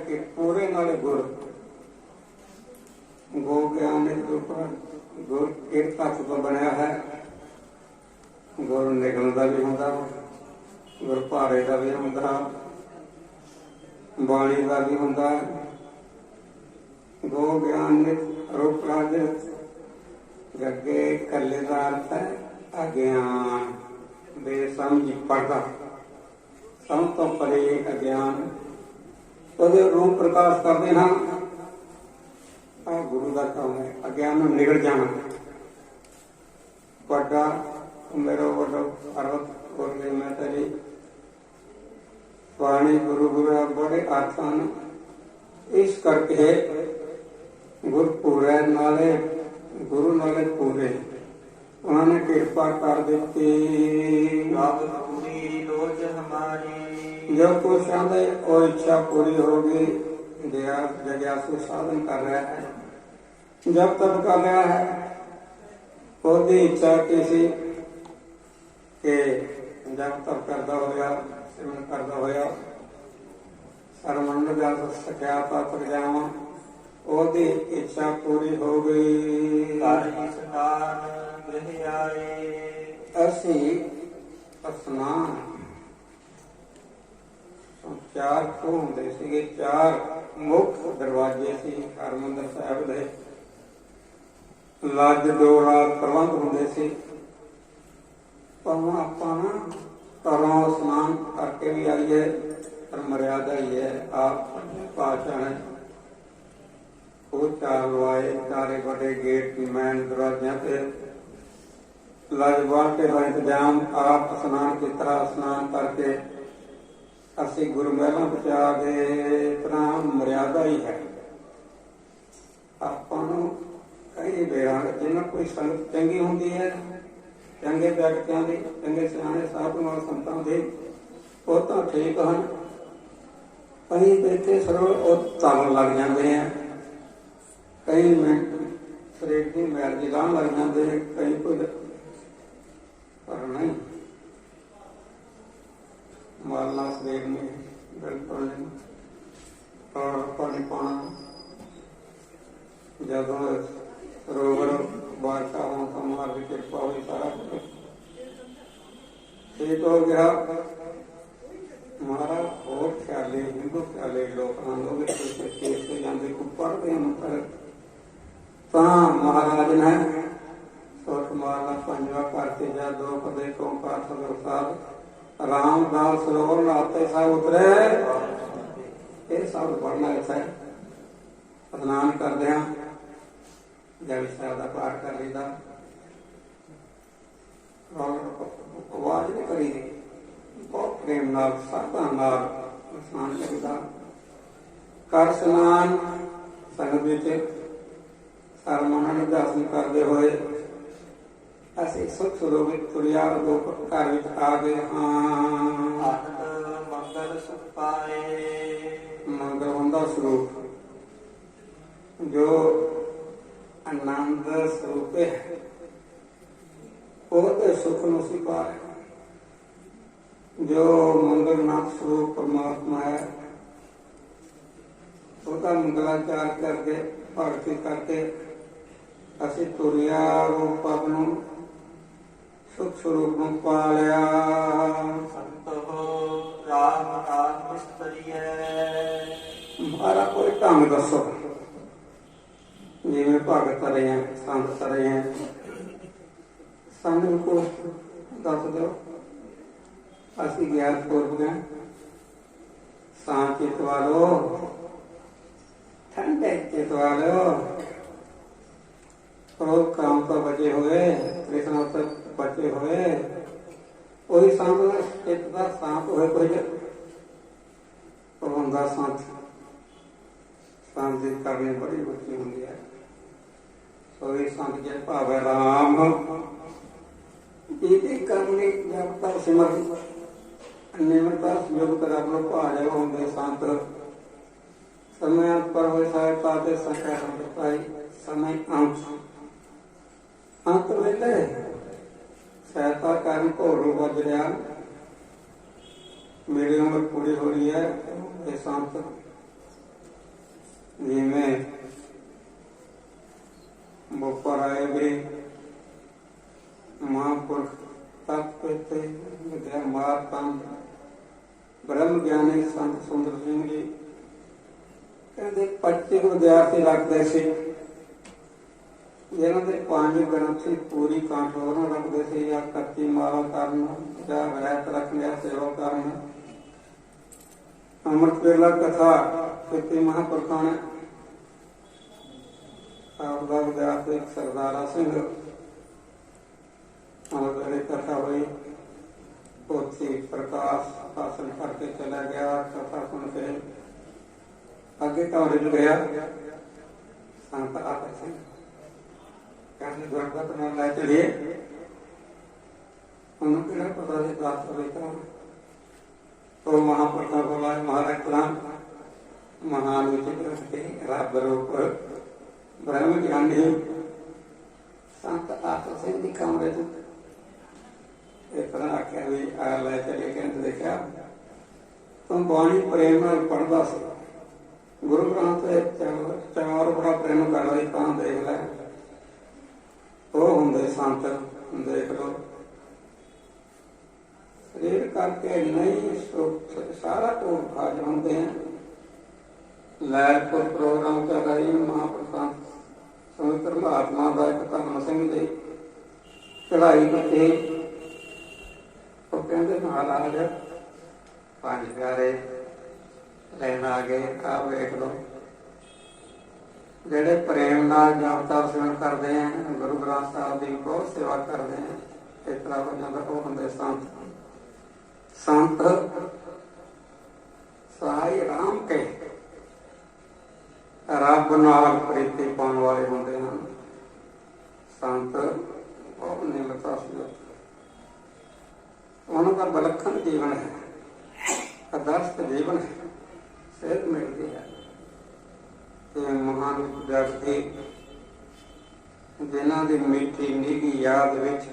ਕੇ ਪੂਰੇ ਨਾਲ ਗੁਰ ਗੋ ਗਿਆਨ ਦੇ ਗੁਰ ਇੱਕ ਤੱਤ ਤੋਂ ਬਣਿਆ ਹੈ। ਗੁਰ ਨਿਗਲ ਦਾ ਵੀ ਹੁੰਦਾ, ਗੁਰ ਭਾਰੇ ਦਾ ਵੀ ਹੁੰਦਾ, ਬਾਣੀ ਦਾ ਵੀ ਹੁੰਦਾ। ਗੋ ਗਿਆਨ ਦੇ ਰੂਪ ਰਾਜ ਗੱਗੇ ਕੱਲੇ ਦਾ ਅਰਥ ਹੈ ਅਗਿਆਨ, ਬੇਸਮਝ ਪੜਦਾ, ਸਭ ਤੋਂ ਪਰੇ ਅਗਿਆਨ। ਉਹਦੇ ਰੂਪ ਪ੍ਰਕਾਸ਼ ਕਰਦੇ ਹਾਂ। ਆ ਗੁਰੂ ਦਾ ਕੰਮ ਹੈ ਅਗਿਆਨ ਨੂੰ ਨਿਗਲ ਜਾਣਾ। ਵੱਡਾ ਮੇਰੋ ਵੱਡਾ ਅਰਥ ਬੋਲ ਗਈ ਮੈਂ ਤੇਰੀ ਬਾਣੀ ਗੁਰੂ ਗੁਰੂ ਬੜੇ ਅਰਥ ਹਨ। ਇਸ ਕਰਕੇ ਗੁਰਪੁਰੇ ਨਾਲੇ ਗੁਰੂ ਨਾਲੇ ਪੂਰੇ ਉਹਨਾਂ ਨੇ ਕਿਰਪਾ ਕਰ ਦਿੱਤੀ। ਜੋ ਕੁਛ ਆਂਦੇ ਉਹ ਇੱਛਾ ਪੂਰੀ ਹੋ ਗਈ। ਜਗਿਆਸੂ ਸਾਧਨ ਕਰ ਰਿਹਾ ਹੈ, ਜਬ ਤੱਕ ਕਰ ਰਿਹਾ ਹੈ। ਉਹਦੀ ਇੱਛਾ ਕੀ ਸੀ ਕਿ ਜਬ ਤੱਕ ਕਰਦਾ ਹੋਇਆ, ਸਿਮਰਨ ਕਰਦਾ ਹੋਇਆ ਸਰਮੰਡ ਦਾ ਸਕਿਆ ਪਾਤਰ ਜਾਵਾਂ। ਉਹਦੀ ਇੱਛਾ ਪੂਰੀ ਹੋ ਗਈ। ਅਸੀਂ ਅਸਨਾਨ 4 ਹੁੰਦੇ ਸੀਗੇ, 4 ਮੁੱਖ ਦਰਵਾਜ਼ੇ ਸੀ ਹਰਿਮੰਦਰ ਸਾਹਿਬ ਦੇ। ਲੱਜ 2 ਰਾਤ ਪ੍ਰਬੰਧ ਹੁੰਦੇ ਸੀ। ਪਰ ਆਪਾਂ ਨਾ ਘਰੋਂ ਇਸ਼ਨਾਨ ਕਰਕੇ ਵੀ ਆਈਏ, ਪਰ ਮਰਿਆਦਾ ਹੀ ਹੈ। ਆਪ ਪਾਤਸ਼ਾਹ ਨੇ ਉਹ 4 ਲਵਾਏ, 4 ਵੱਡੇ ਗੇਟ ਮੈਨ ਦਰਵਾਜ਼ਿਆਂ ਤੇ ਲੱਜ ਬਾਟੇ ਦਾ ਇੰਤਜ਼ਾਮ। ਆਪ ਇਸ਼ਨਾਨ ਕੀਤਾ, ਇਸ਼ਨਾਨ ਕਰਕੇ ਅਸੀਂ ਗੁਰੂ ਮਹਿਲਾਂ ਪਹੁੰਚਾ ਕੇ ਤਰ੍ਹਾਂ ਮਰਿਆਦਾ ਹੀ ਹੈ। ਆਪਾਂ ਨੂੰ ਕਈ ਵੇਰਾਂ ਜਿਹਨਾਂ ਕੋਈ ਸੰਗਤ ਚੰਗੀ ਹੁੰਦੀ ਹੈ, ਚੰਗੇ ਵਿਅਕਤੀਆਂ ਦੀ, ਚੰਗੇ ਸਿਆਣੇ ਸਾਧੂ ਨਾਲ ਸੰਤਾਂ ਦੇ, ਉਹ ਤਾਂ ਠੀਕ ਹਨ। ਕਈ ਬੈਠੇ ਸਰੋਂ ਉਹ ਤਲਣ ਲੱਗ ਜਾਂਦੇ ਆ। ਕਈ ਮਿੰਟ ਸਰੀਰ ਦੀ ਮੈਲ ਦੀ ਲਾਹ ਲੱਗ ਜਾਂਦੇ, ਕਈ ਕੁਝ ਮਹਾਰਾਜ ਦੀ ਕਿਰਪਾ ਹੋਈ ਸਾਰਾ ਕੁਝ ਠੀਕ ਹੋ ਗਿਆ। ਮਹਾਰਾਜ ਹੋਰ ਖਿਆਲੇ ਹਿੰਦੂ ਖਿਆਲੇ ਲੋਕ ਹਨ, ਉਹ ਕੇਸ ਤੇ ਜਾਂਦੇ ਕੋ ਪੜ੍ਹਦੇ ਹਨ, ਪਰ ਤਾਂ ਮਹਾਰਾਜ ਨੇ ਸੋਚ ਮਾਰਨਾ ਪੰਜਵਾ ਕਰਕੇ ਜਾਂ ਦੋ ਪਦੇ ਤੋਂ ਪਾਠ ਸਦਰ ਸਾਹਿਬ ਰਾਮਦਾਸ ਸਰੋਵਰ ਨਾਤੇ ਸਾਹਿਬ ਉਤਰੇ। ਇਹ ਸਭ ਪੜ੍ਹਨਾ ਇੱਥੇ ਇਸ਼ਨਾਨ ਕਰਦੇ ਹਾਂ, ਜਪਜੀ ਸਾਹਿਬ ਦਾ ਪਾਠ ਕਰ ਲਈਦਾ, ਆਵਾਜ਼ ਨਹੀਂ ਕਰੀਦੀ, ਬਹੁਤ ਪ੍ਰੇਮ ਨਾਲ ਸਾਧਾ ਨਾਲ ਇਸ਼ਨਾਨ ਕਰੀਦਾ। ਕਰ ਇਸ਼ਨਾਨ ਸੰਗਤ ਵਿੱਚ ਸਰਮਨਾਂ ਨੂੰ ਦਰਸ਼ਨ ਕਰਦੇ ਹੋਏ ਅਸੀਂ ਸੁਖ ਸਰੋਵਰ ਤੁਰਿਆ ਦੋ ਘਰ ਵਿੱਚ ਆ ਗਏ ਹਾਂ। ਮੰਗਲ ਸੁਖ ਪਾਏ, ਮੰਗਲ ਹੁੰਦਾ ਸਰੂਪ ਜੋ ਆਨੰਦ ਸਰੂਪ ਹੈ, ਉਹਦੇ ਸੁਖ ਨੂੰ ਅਸੀਂ ਪਾ ਰਹੇ। ਜੋ ਮੰਗਲ ਨਾਥ ਸਰੂਪ ਪਰਮਾਤਮਾ ਹੈ, ਉਹਦਾ ਮੰਗਲਾਚਾਰ ਕਰਕੇ ਭਗਤੀ ਕਰਕੇ ਅਸੀਂ ਤੁਰਿਆ ਰੂਪ ਨੂੰ ਸੁਖ ਸਰੂਪ ਨੂੰ ਪਾ ਲਿਆ। ਸੰਤੋ ਰਾਮ ਨਾਮ ਮਿਸਤਰੀ ਹੈ, ਮਾਰਾ ਕੋਈ ਢੰਗ ਦੱਸੋ, ਜਿਵੇਂ ਭਗਤ ਰਹੇ ਹੈ, ਸੰਤ ਰਹੇ ਹੈ, ਸਾਨੂੰ ਕੋ ਦੱਸ ਦਿਓ। ਅਸੀਂ ਗਿਆਨ ਪੂਰਵਕ ਹਾਂ, ਸਾਂ ਚਿਤ ਵਾਲੋ, ਠੰਡੇ ਚਿਤ ਵਾਲੋ, ਕ੍ਰੋਧ ਕਾਮ ਤੋਂ ਬਚੇ ਹੋਏ, ਤ੍ਰਿਸ਼ਨਾ ਤੋਂ ਬਚੇ ਹੋਏ, ਉਹੀ ਸੰਤ ਚਿਤ ਦਾ ਸ਼ਾਂਤ ਹੋਏ। ਕੋਈ ਹੁੰਦਾ ਸੰਤ, ਸੰਤ ਦੀ ਕਰਨੀ ਬੜੀ ਉੱਚੀ ਹੁੰਦੀ ਹੈ। ਸੋਈ ਸੰਤ ਜੇ ਭਾਵੇਂ ਰਾਮ ਇਹਦੀ ਕਰਨੀ ਜਬ ਤੱਕ ਸਿਮਰਨ ਨਿਮਰਤਾ ਸੰਯੋਗ ਕਰ ਆਪਣਾ ਭਾਜੇ ਹੁੰਦੇ ਸੰਤ ਸਮੇਂ ਪਰ ਹੋਏ ਸਹਾਇਤਾ ਤੇ ਸੰਖਿਆ ਪਾਈ ਸਮੇਂ ਅੰਤ ਵੇਲੇ ਸਹਾਇਤਾ ਕਰਨ ਘੋੜੂ ਵੱਜ ਰਿਹਾ। ਮੇਰੀ ਉਮਰ ਪੂਰੀ ਹੋ ਰਹੀ ਹੈ, ਇਹ ਸੰਤ ਜਿਵੇਂ ਮੁਪਰ ਆਏ ਵੀ ਮਹਾਂਪੁਰਖ ਤਪ ਤੇ ਵਿਦਿਆ ਮਾਤਾ ਬ੍ਰਹਮ ਗਿਆਨੀ ਸੰਤ ਸੁੰਦਰ ਸਿੰਘ ਜੀ ਕਹਿੰਦੇ 25 ਵਿਦਿਆਰਥੀ ਰੱਖਦੇ ਸੀ, ਜਿਹਨਾਂ ਦੇ 5 ਗ੍ਰੰਥ ਸੀ ਪੂਰੀ ਕੰਠੋਰ ਰੱਖਦੇ ਸੀ, ਜਾਂ ਕੱਚੀ ਮਾਲਾ ਕਰਨ ਜਾਂ ਰਹਿਤ ਰੱਖਣ ਸੇਵਾ ਕਰਨ। ਅੰਮ੍ਰਿਤ ਵੇਲਾ ਕਥਾ ਕੀਤੀ ਮਹਾਂਪੁਰਖਾਂ ਨੇ। ਆਪ ਦਾ ਵਿਦਿਆਰਥੀ ਸਰਦਾਰਾ ਸਿੰਘ ਵੇਲੇ ਕਥਾ ਹੋਈ, ਪੋਥੀ ਪ੍ਰਕਾਸ਼ ਹਾਸਲ ਕਰਕੇ ਚਲਾ ਗਿਆ। ਕਥਾ ਸੁਣ ਕੇ ਅੱਗੇ ਕਮਰੇ ਚ ਗਿਆ, ਸੰਤ ਆਪ ਸਿੰਘ ਕਹਿੰਦੇ ਗੁਰਬਤ ਨਾਲ ਲੈ ਚਲੀਏ। ਉਹਨੂੰ ਕਿਹੜਾ ਪਤਾ ਸੀ ਪ੍ਰਾਪਤ ਹੋਈ ਤਾਂ ਉਹ ਮਹਾਂਪੁਰਖਾਂ ਕੋਲ ਆਏ। ਮਹਾਰਾਜ ਕਲਾਮ ਮਹਾਨ ਵਿਚਿਤ ਰੱਖੇ ਰੱਬ ਰੂਪ ਬ੍ਰਹਮ ਗਿਆਨੀ ਸੰਤ ਆਪ ਸਿੰਘ ਦੀ ਕਮਰੇ ਚ ਇਸ ਤਰ੍ਹਾਂ ਆਖਿਆ ਵੀ ਆ ਲੈ ਚਲੇ। ਕਹਿੰਦੇ ਦੇਖਿਆ ਤੂੰ ਬਾਣੀ ਪ੍ਰੇਮ ਨਾਲ ਪੜ੍ਹਦਾ ਸੀ, ਗੁਰੂ ਗ੍ਰੰਥ ਚਾਰ ਬੜਾ ਪ੍ਰੇਮ ਕਰਦਾ ਸੀ, ਤਾਂ ਦੇਖ ਲੈ ਉਹ ਹੁੰਦੇ ਸੰਤ। ਦੇਖ ਲਓ ਸਰੀਰ ਕਰਕੇ ਨਹੀਂ ਸਾਰਾ ਢੋਲ ਖਾਜ ਹੁੰਦੇ हैं। लैलपुर प्रोग्राम कर रही महाप्रशांत समुद्र महात्मा का एक धर्म सिंह जी चढ़ाई बचे। तो कहते महाराज 5 प्यारे लैन आ गए, आ वेख लो जेड़े प्रेम नाल जपता सिमरन करते हैं, गुरु ग्रंथ साहब की बहुत सेवा करते हैं, इस तरह हो जाता वो होंगे संत। संत साई राम के रब नाल प्रीति पाने वाले होंगे हैं। संत बहुत निमरता उनका विलक्षण जीवन है, आदर्श जीवन है, सेहत मिलती है। महान व्यक्ति जिन्हों की मीठी निगी याद विच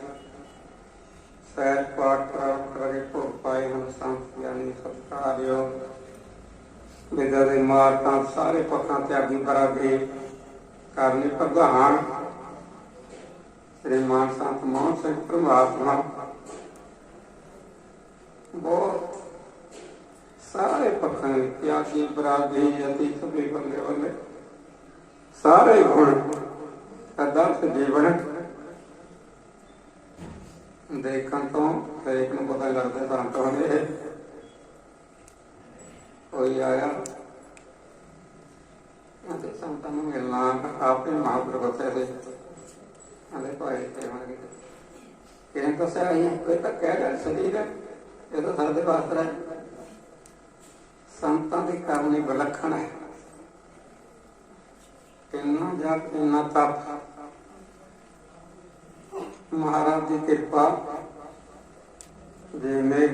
सैर पाठ प्राप्त करके भोग पाए हैं। संत ज्ञानी सत्कारयोग विद्या के मारता सारे पक्षों त्यागी बराबरी करनी प्रधान श्रीमान संत मोहन सिंह परमात्मा बहुत सारे पक्षों त्यागी बरादरी अति सभी बल्ले बल्ले सारे गुण आदर्श जीवन देखने तो हरेक नूं पता लगता संत होने कोई आया संतां नूं मिलना आप ही महापुरुख दस्से थे आंदे भाई सेवांगे किहने दस्सिया कोई तो कह रहा शरीर है ये तो साडे वास्ते है संतां दी करनी विलक्षण है इन्ना जप इन्ना तप महाराज की कृपा जिन्हें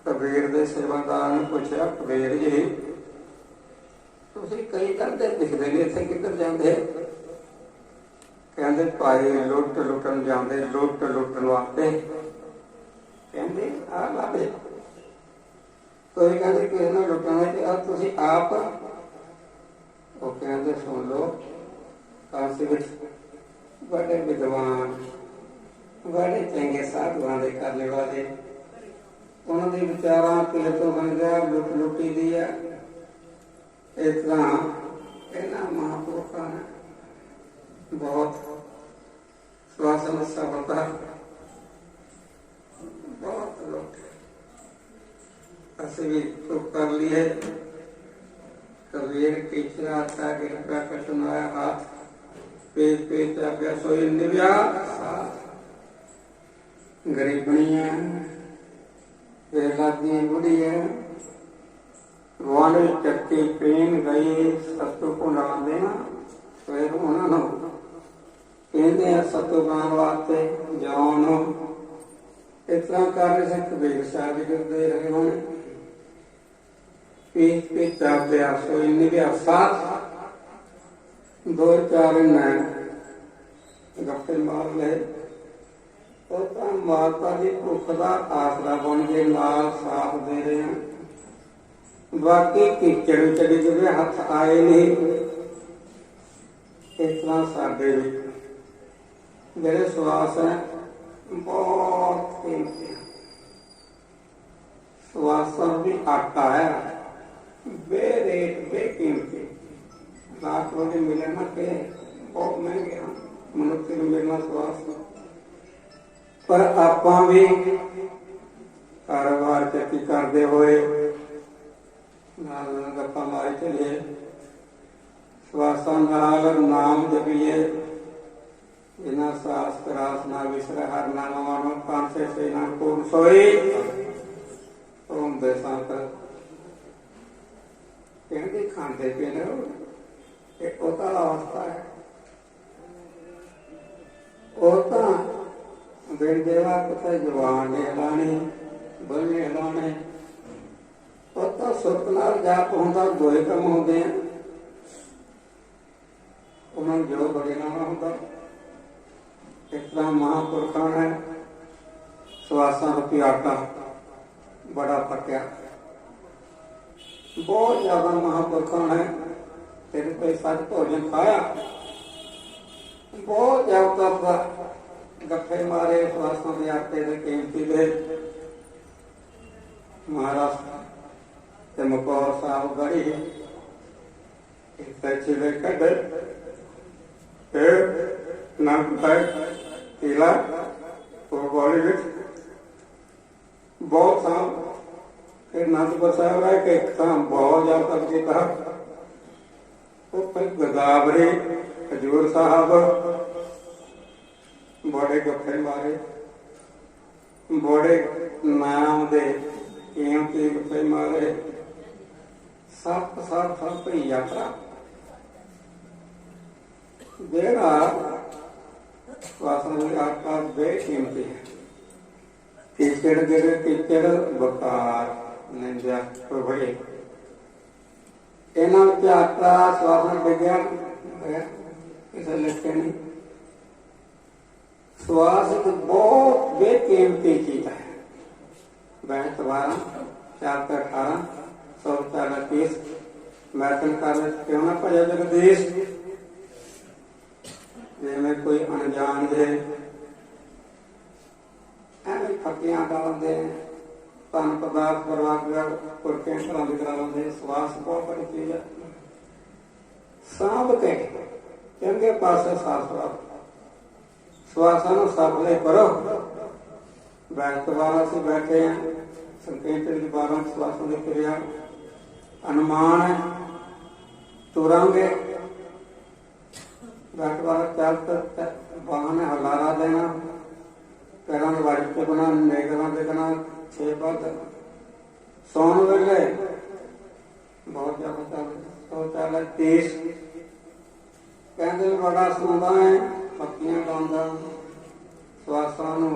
कबीर दे सेवादार ने पूछा कबीर जी तुसीं कई करते दिखते नहीं इत्थे किधर जांदे कहंदे भाई लुट लुटन जांदे लुट लुटन वास्ते कहंदे आ लाभे कोई कहंदे किसे नूं लुटना ते आ तुसीं आप वो कहंदे सुन लो काशी विच बड़े विद्वान बड़े चंगे साधुआं दे करने वाले उन्हां दे विचारां किले तो बन गया लुट लुटी दी है इस तरह इन्हां महापुरुषां ने बहुत श्वासन सफलता बहुत लोग असं भी चुप कर लिए कबीर टीचरा था गिरपा का सुनाया हाथ पेट पेट आप्या सोई निव्या गरीबनिया वेला दी बुढ़िया वन चक्की पीन गई सत्तू को नाम देना फिर उन्होंने कहते सत्तू पाने वास्ते जान इस तरह कर रहे थे कबीर साहब जी दे रहे होने पीठ पे चाप्या सोई निव्या साथ दो चार गप्पे मार ले तो माता की भुख का आसरा बन के नाल साथ दे रहे हैं बाकी कीचड़ चढ़ी जुड़े हाथ आए नहीं इस तरह साडे जेड़े श्वास है बहुत कीमती श्वास भी आटा है बेरेट बेकीमती रात वाले मिले ना के बहुत महंगे हैं मनुष्य को मिलना श्वास पर आपां भी कारोबार चक्की करते हुए गप्पा मारी चलिए श्वासां नाल नाम जपीए बिना सास त्रास ना विसरे हर नाम मानो कांसे से ना पूर्ण सोई ओम देशांत कहते खाते पीने एक होता अवस्था है होता बिन देवा कुछ जवान ने हिलाने बलने हिलाने होता सुतना जाप होता दोए कम होते हैं उन्होंने जो बड़े नाम होता इतना महापुरुषों ने श्वासा रूपी आटा बड़ा पटिया बहुत ज्यादा महापुरुषों ने तेरे कोई सच भोजन खाया बहुत ज्यादा गप्पे मारे श्वासों के आटे के कीमती दे महाराष्ट्र चमकौर साहब गड़ी चिले कड़े नक किला बॉडी विच बहुत साल अनंदपुर साहब है कि बहुत ज्यादा किया गोदावरी हजूर साहब बड़े गप्पे मारे बड़े नाम दे कीमती गप्पे मारे सत यात्रा जेड़ा वासना आका बेकीमती है कीचड़ गिरे कीचड़ बकार निंजा प्रभे इन्हों यात्रा श्वासन विज्ञान किसी लिखे नहीं श्वास एक बहुत बेकीमती चीज है 12 4 18 100 30 मैथन कर क्यों ना भजा जगदीश ਜਿਵੇਂ ਕੋਈ ਅਣਜਾਣ ਜੇ ਐਵੇਂ ਫੱਕੀਆਂ ਡਾਲਦੇ ਤਨ ਪਦਾਰਥ ਪਰਵਾਹ ਕੁਰਕੇ ਘਰਾਂ ਦੇ ਕਰਾ ਲੈਂਦੇ। ਸਵਾਸ ਬਹੁਤ ਬੜੀ ਚੀਜ਼ ਹੈ। ਸਾਂਭ ਕੇ ਚੰਗੇ ਪਾਸੇ ਸਾਫ ਸਵਾਸਾਂ ਨੂੰ ਸਾਫਲੇ ਕਰੋ। ਬੈਠ ਦੁਬਾਰਾ ਅਸੀਂ ਬੈਠੇ ਹਾਂ ਸੰਕੇਤ ਦੀ 12 ਸਵਾਸਾਂ ਦੀ ਕਿਰਿਆ ਅਨੁਮਾਨ ਹੈ। ਤੁਰਾਂਗੇ ਬੈਠ ਵਾਲਾ ਚੱਲ ਵਾਹਨ ਹਲਾਰਾ ਦੇਣਾ ਪੈਰਾਂ ਦੇ ਵਾਰੀ ਚੁੱਕਣਾ ਨੇਗਰਾਂ ਦੇਖਣਾ 6 ਵੱਧ ਸੌਣ ਵੇਲੇ ਬਹੁਤ ਜ਼ਿਆਦਾ ਚੱਲ 30 ਕਹਿੰਦੇ ਬੜਾ ਸੁਣਦਾ ਹੈ ਪੱਕੀਆਂ ਲਾਉਂਦਾ ਸਵਾਸਾਂ ਨੂੰ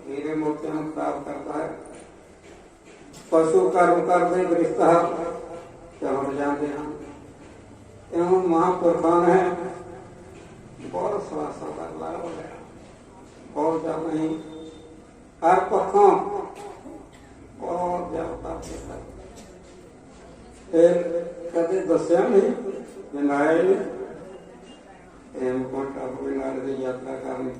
ਹੀਰੇ ਮੋਤੀਆਂ ਨੂੰ ਪ੍ਰਾਪਤ ਕਰਦਾ ਹੈ। ਪਸ਼ੂ ਕਰਮ ਕਰਦੇ ਗ੍ਰਿਸਤਾ ਚਲ ਜਾਂਦੇ ਹਨ। ਇਉਂ ਮਹਾਂਪੁਰਖਾਂ ਨੇ ਬਹੁਤ ਸਵਾਸਾਂ ਦਾ ਲਾਭ ਲਿਆ। ਬਹੁਤ ਜ਼ਿਆਦਾ ਨਹੀਂ ਹਰ ਪੱਖੋਂ ਬਹੁਤ ਜ਼ਿਆਦਾ ਕੀਤਾ। ਫਿਰ ਕਦੇ ਦੱਸਿਆ ਨਹੀਂ ਜਨਾਏ ਹੇਮਕੁੰਟ ਆਪਣੀ ਨਾਲ ਦੀ ਯਾਤਰਾ ਕਰਨੀ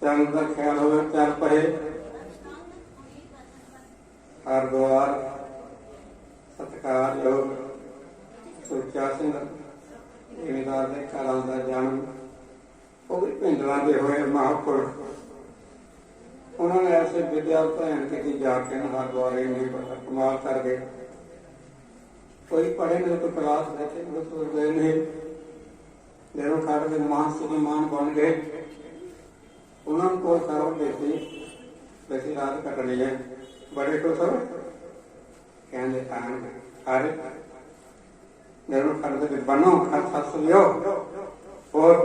ਚੰਦ ਦਾ ਖਿਆਲ ਹੋਵੇ ਚੱਲ ਪਏ ਹਰਿਦੁਆਰ ਸਤਿਕਾਰਯੋਗ ਸੁੱਚਾ ਸਿੰਘ ਜ਼ਿਮੀਂਦਾਰ ਦੇ ਘਰਾਂ ਦਾ ਜਨਮ ਉਹ ਵੀ ਪਿੰਡਾਂ ਦੇ ਹੋਏ ਮਹਾਂਪੁਰਖ। ਉਹਨਾਂ ਨੇ ਐਸੇ ਵਿਦਿਆ ਭੈਣ ਕੀਤੀ ਜਾ ਕੇ ਹਰਿਦੁਆਰ ਨਹੀਂ ਪਤਾ ਕਮਾਲ ਕਰ ਗਏ। ਕੋਈ ਪੜ੍ਹੇ ਨਹੀਂ ਕੋਈ ਕਲਾਸ ਲੈ ਕੇ ਗਏ ਨਹੀਂ। ਜਦੋਂ ਖੜ ਦੇ ਮਹਾਨ ਬਣ ਗਏ ਉਹਨਾਂ ਨੂੰ ਕੋਈ ਸਰਵ ਦੇਤੀ ਵੈਸੇ ਰਾਤ ਕੱਟਣੀ ਹੈ। ਬੜੇ ਖੁਸ਼ ਹੋ ਕਹਿੰਦੇ ਸਾਰੇ ਜਦੋਂ ਖੜਦੇ ਵਿਦਵਾਨੋ ਖਾਲਸਾ ਸੁਣਿਓ ਹੋਰ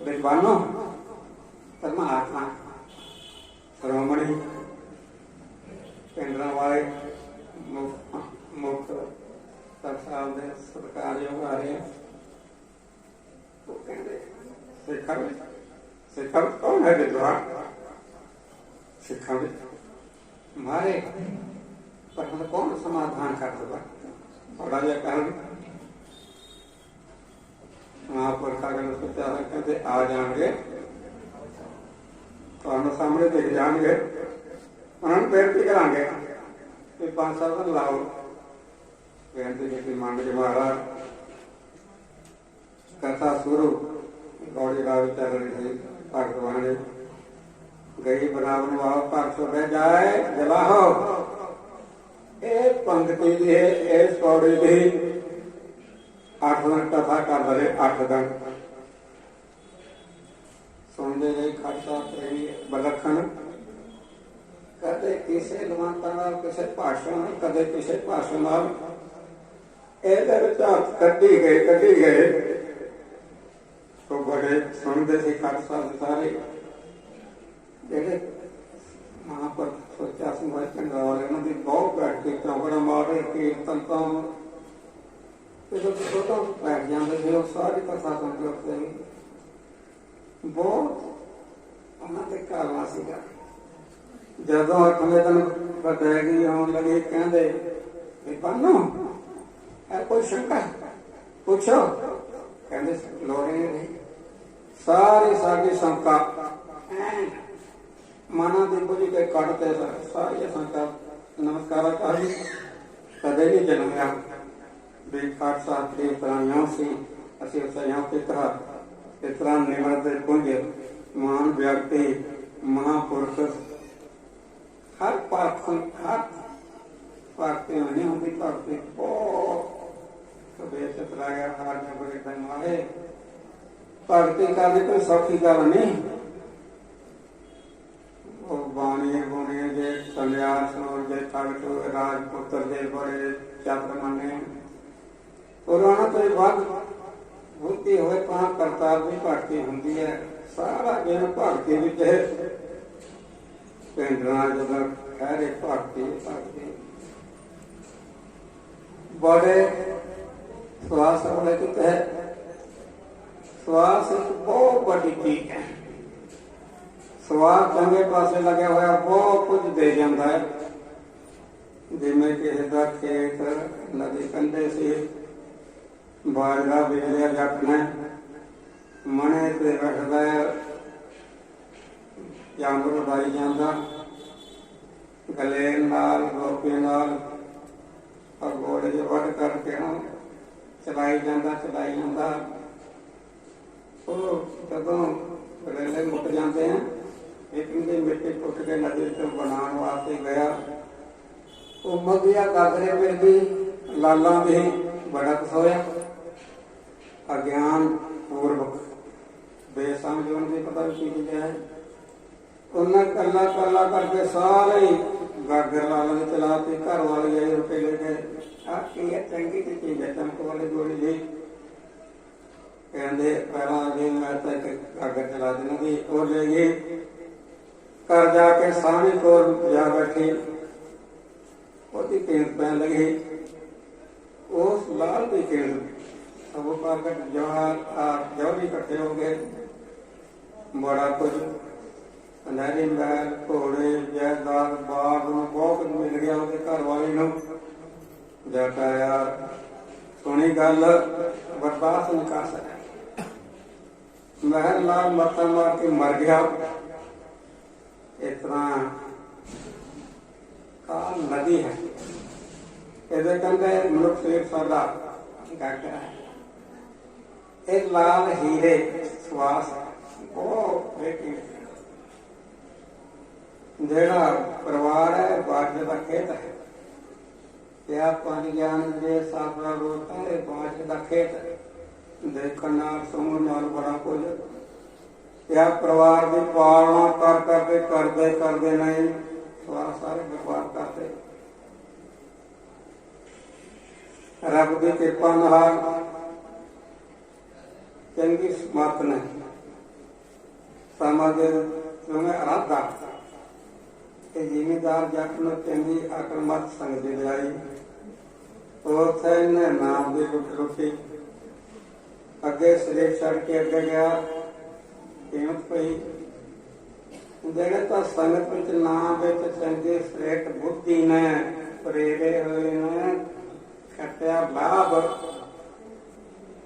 ਵਿਦਵਾਨੋ ਪਰਮਾਤਮਾ ਸ਼੍ਰੋਮਣੀ ਪਿੰਡਾਂ ਵਾਲੇ ਮੁਕਤ ਸਾਹਿਬ ਦੇ ਸਰਕਾਰਯੋਗ ਆ ਰਹੇ ਉਹ ਕਹਿੰਦੇ ਸਿੱਖਰ ਕੌਣ ਹੈ ਵਿਦਵਾਨ ਸਿੱਖਾਂ ਵਿੱਚ ਮਾਰੇ ਪਰ ਹੁਣ ਕੌਣ ਸਮਾਧਾਨ ਕਰ ਦੂਗਾ ਥੋੜਾ ਜਿਹਾ ਕਹਿਣ ਮਹਾਂਪੁਰਖਾਂ ਨੇ ਸੋਚਿਆ ਕਹਿੰਦੇ ਆ ਜਾਣਗੇ ਤੁਹਾਨੂੰ ਸਾਹਮਣੇ ਦੇਖ ਜਾਣਗੇ ਉਹਨਾਂ ਨੂੰ ਬੇਨਤੀ ਕਰਾਂਗੇ ਕਿ 5 ਸਾਲ ਲਾਓ ਬੇਨਤੀ ਕੀਤੀ ਮੰਨ ਕੇ ਮਹਾਰਾਜ ਕਥਾ ਸ਼ੁਰੂ ਗੌੜੀ ਰਾਵ ਚੱਲ ਰਹੀ ਸੀ ਭਗਵਾਨ ਗਈ ਬਰਾਬਰ ਵਾਹ ਭਗਤ ਬਹਿ ਜਾਏ ਜਲਾਹੋ ਇਹ ਪੰਕਤੀ ਦੀ ਇਹ ਸੌੜੀ ਦੀ 8 ਦਿਨ ਕਥਾ ਕਰ ਰਹੇ 8 ਦਿਨ ਸੁਣਦੇ ਗਏ ਖਾਲਸਾ ਪ੍ਰੇਮੀ ਬਲਖਣ ਕਦੇ ਕਿਸੇ ਲਵਾਂਤਾਂ ਨਾਲ ਕਿਸੇ ਭਾਸ਼ਾ ਨਾਲ ਕਦੇ ਕਿਸੇ ਭਾਸ਼ਾ ਨਾਲ ਇਹਦੇ ਵਿੱਚ ਹੱਥ ਕੱਢੀ ਗਏ ਤੋਂ ਬੜੇ ਸੁਣਦੇ ਸੀ ਖਾਲਸਾ ਸਾਰੇ ਜਿਹੜੇ ਮਹਾਂਪੁਰਖ ਸੋਚਿਆ ਸਿੰਘ ਵਾਲੇ ਪਿੰਡਾਂ ਵਾਲੇ ਉਹਨਾਂ ਦੀ ਬਹੁਤ ਬੈਠ ਕੇ ਚੌਂਕੜਾ ਮਾਰੇ ਕੀਰਤਨ ਤੋਂ ਜਦੋਂ ਛੋਟਾ ਬੈਠ ਜਾਂਦੇ ਸੀ ਉਹ ਸਾਰੀ ਕਥਾ ਸੁਣਦੇ ਉੱਤੇ ਬਹੁਤ ਉਹਨਾਂ ਦੇ ਕਾਰਨਾ ਸੀਗਾ। ਜਦੋਂ 8ਵੇਂ ਦਿਨ ਬਦੈਗੀ ਆਉਣ ਲੱਗੇ ਕਹਿੰਦੇ ਵੀ ਪਾਨੋ ਹੈ ਕੋਈ ਸ਼ੰਕਾ ਪੁੱਛੋ ਕਹਿੰਦੇ ਲੋੜੇ ਨਹੀਂ ਸਾਰੀ ਸਾਡੀ ਸ਼ੰਕਾ ਮਨਾਂ ਦੀ ਬੁੱਝ ਕੇ ਕੱਢਦੇ ਸਾਰੀਆਂ ਸ਼ੰਕਾ ਨਮਸਕਾਰ ਕਰੀ ਕਦੇ ਨਹੀਂ ਜਨਮਿਆ ਵੀ ਖਾਲਸਾ ਦੀ ਤਰ੍ਹਾਂ ਸੀ ਅਸੀਂ ਉਸਾਂ ਤੇ ਕਹਾ ਇਸ ਤਰ੍ਹਾਂ ਨਿਮਰਤ ਪੁੰਜ ਮਹਾਨ ਵਿਅਕਤੀ ਮਹਾਂਪੁਰਖ ਹਰ ਪਾਖ ਪਾਖਤੇ ਨਹੀਂ ਹੁੰਦੀ ਭਗਤੀ ਬਹੁਤ ਸਵੇਰ ਚਤਰਾਇਆ ਹਾਰ में बड़े दिन आए भगती करनी कोई सौखी गल नहीं। बाणी बुणी जे सन्यास जे भगत राजपुत्र जे बड़े चत्र मने पुराना तो बाद बुद्धि होए पां करतार भी भगती हुंदी है सारा दिन भगती विच है पिंडा जदों ठहरे भगती बड़े श्वास वाले की है श्वास एक बहुत बड़ी चीज है। श्वास चंगे पासे लगे हुआ बहुत कुछ दे जाता है जिमें किसी का खेत नदी कंढे से बाजरा बिजलिया जट ने ਮਣੇ ਤੇ ਰੱਖਦਾ ਜਾਨਵਰ ਉਡਾਈ ਜਾਂਦਾ, ਗਲੇ ਨਾਲ ਗੋਪੀ ਨਾਲ ਔਰ ਗੋਲੇ ਜਿਹੇ ਵੱਢ ਕਰਕੇ ਨਾ ਚਲਾਈ ਜਾਂਦਾ। ਉਹ ਜਦੋਂ ਗਲੇਲੇ ਮੁੱਕ ਜਾਂਦੇ ਆ, ਇੱਕ ਦੀ ਮਿੱਟੀ ਟੁੱਟ ਕੇ ਨਦੀ ਤੋਂ ਬਣਾਉਣ ਵਾਸਤੇ ਗਿਆ। ਉਹ ਮਧਿਆ ਗਾਗਰੇ ਮਿਲ ਗਈ, ਲਾਲਾਂ ਦੀ ਬੜਾ ਕੁਛ ਹੋਇਆ। ਅਗਿਆਨ ਪੂਰਵਕ ਬੇਸਮਝ ਹੋਣ ਦੀ ਪਤਾ ਵੀ ਕੀ ਚੀਜ਼ ਹੈ। ਉਹਨਾਂ ਕੱਲਾ ਕਰਕੇ ਸਾਰੇ ਗਾਗਰ ਲਾਲਾਂ ਦੇ ਚਲਾ ਕੇ ਘਰ ਵਾਲੇ ਆਏ ਰੁਪਏ ਲੈ ਕੇ, ਆ ਕੀ ਹੈ ਚੰਗੀ ਦੀ ਚੀਜ਼ ਹੈ, ਚਮਕ ਵਾਲੀ ਗੋਲੀ ਜੀ। ਕਹਿੰਦੇ ਪਹਿਲਾਂ ਜੀ ਮੈਂ ਤਾਂ ਇੱਕ ਗਾਗਰ ਚਲਾ ਦੇਣਾ ਵੀ ਉਹ ਲੈ ਗਏ। ਘਰ ਜਾ ਕੇ ਸਾਹਮਣੇ ਕੋਲ ਜਾ ਬੈਠੀ, ਉਹਦੀ ਪੇਂਟ ਪੈਣ ਲੱਗੀ। ਉਸ ਲਾਲ ਦੀ ਪੇਂਟ ਸਭ ਪ੍ਰਗਟ ਜਵਾਹਰ ਇਕੱਠੇ ਹੋ ਗਏ। ਬੜਾ ਕੁਝ ਨਹਿਰੀ ਮਹਿਲ, ਘੋੜੇ, ਜਾਇਦਾਦ, ਬਾਗ ਨੂੰ ਬਹੁਤ ਮਿਲ ਗਿਆ ਉਹਦੇ ਘਰ ਵਾਲੇ ਨੂੰ। ਜੱਟ ਆਇਆ, ਸੁਣੀ ਗੱਲ, ਬਰਦਾਸ਼ਤ ਨਹੀਂ ਕਰ ਸਕਿਆ। ਮਹਿਲ ਨਾਲ ਮੱਥਾ ਮਾਰ ਕੇ ਮਰ ਗਿਆ। ਇਸ ਤਰ੍ਹਾਂ ਕਾਲ ਨਦੀ ਹੈ, ਇਹਦੇ ਕਹਿੰਦੇ ਮਨੁੱਖ ਸਰੀਰ ਸਾਡਾ ਗਾਗਰ ਹੈ। ਇਹ ਲਾਲ ਹੀਰੇ ਸਵਾਸ ਉਹ ਵੇਖੀ। ਜਿਹੜਾ ਪਰਿਵਾਰ ਹੈ ਬਾਜ ਦਾ ਖੇਤ ਹੈ। ਪਿਆ ਪਾਣੀ ਗਿਆਨ ਦੇ ਸਾਫਾ ਰੋਤਾ ਹੈ, ਬਾਜ ਦਾ ਖੇਤ ਹੈ। ਦੇਖਣ ਨਾਲ ਸੁਣਨ ਨਾਲ ਬੜਾ ਕੁਝ। ਪਿਆ ਪਰਿਵਾਰ ਦੀ ਪਾਲਣਾ ਕਰਦੇ ਨਹੀਂ, ਸਾਰੇ ਬਰਬਾਦ ਕਰਦੇ। ਰੱਬ ਦੀ ਕਿਰਪਾ ਨਾਲ ਚੰਗੀ ਸਮਤ ਨੇ ਸਮਾਜ ਨੂੰ ਆਰਾਧਾ ਤੇ ਜ਼ਿਮੀਦਾਰ ਜੱਟ ਨੂੰ ਚੰਗੀ ਅਕਲ ਮਤ ਸੰਗ ਦੇ ਲਿਆਈ। ਉੱਥੇ ਇਹਨੇ ਨਾਮ ਦੀ ਰੁੱਟੀ ਅੱਗੇ ਸਰੀਰ ਛੱਡ ਕੇ ਅੱਗੇ ਗਿਆ। ਕੀਮਤ ਪਈ। ਜਿਹੜੇ ਤਾਂ ਸੰਗਤ ਵਿੱਚ ਨਾਮ ਵਿੱਚ ਚੰਗੇ ਸ੍ਰੇਸ਼ਟ ਬੁੱਧੀ ਨੇ ਪ੍ਰੇਰੇ ਹੋਏ ਨੇ, ਖੱਟਿਆ ਲਾਭ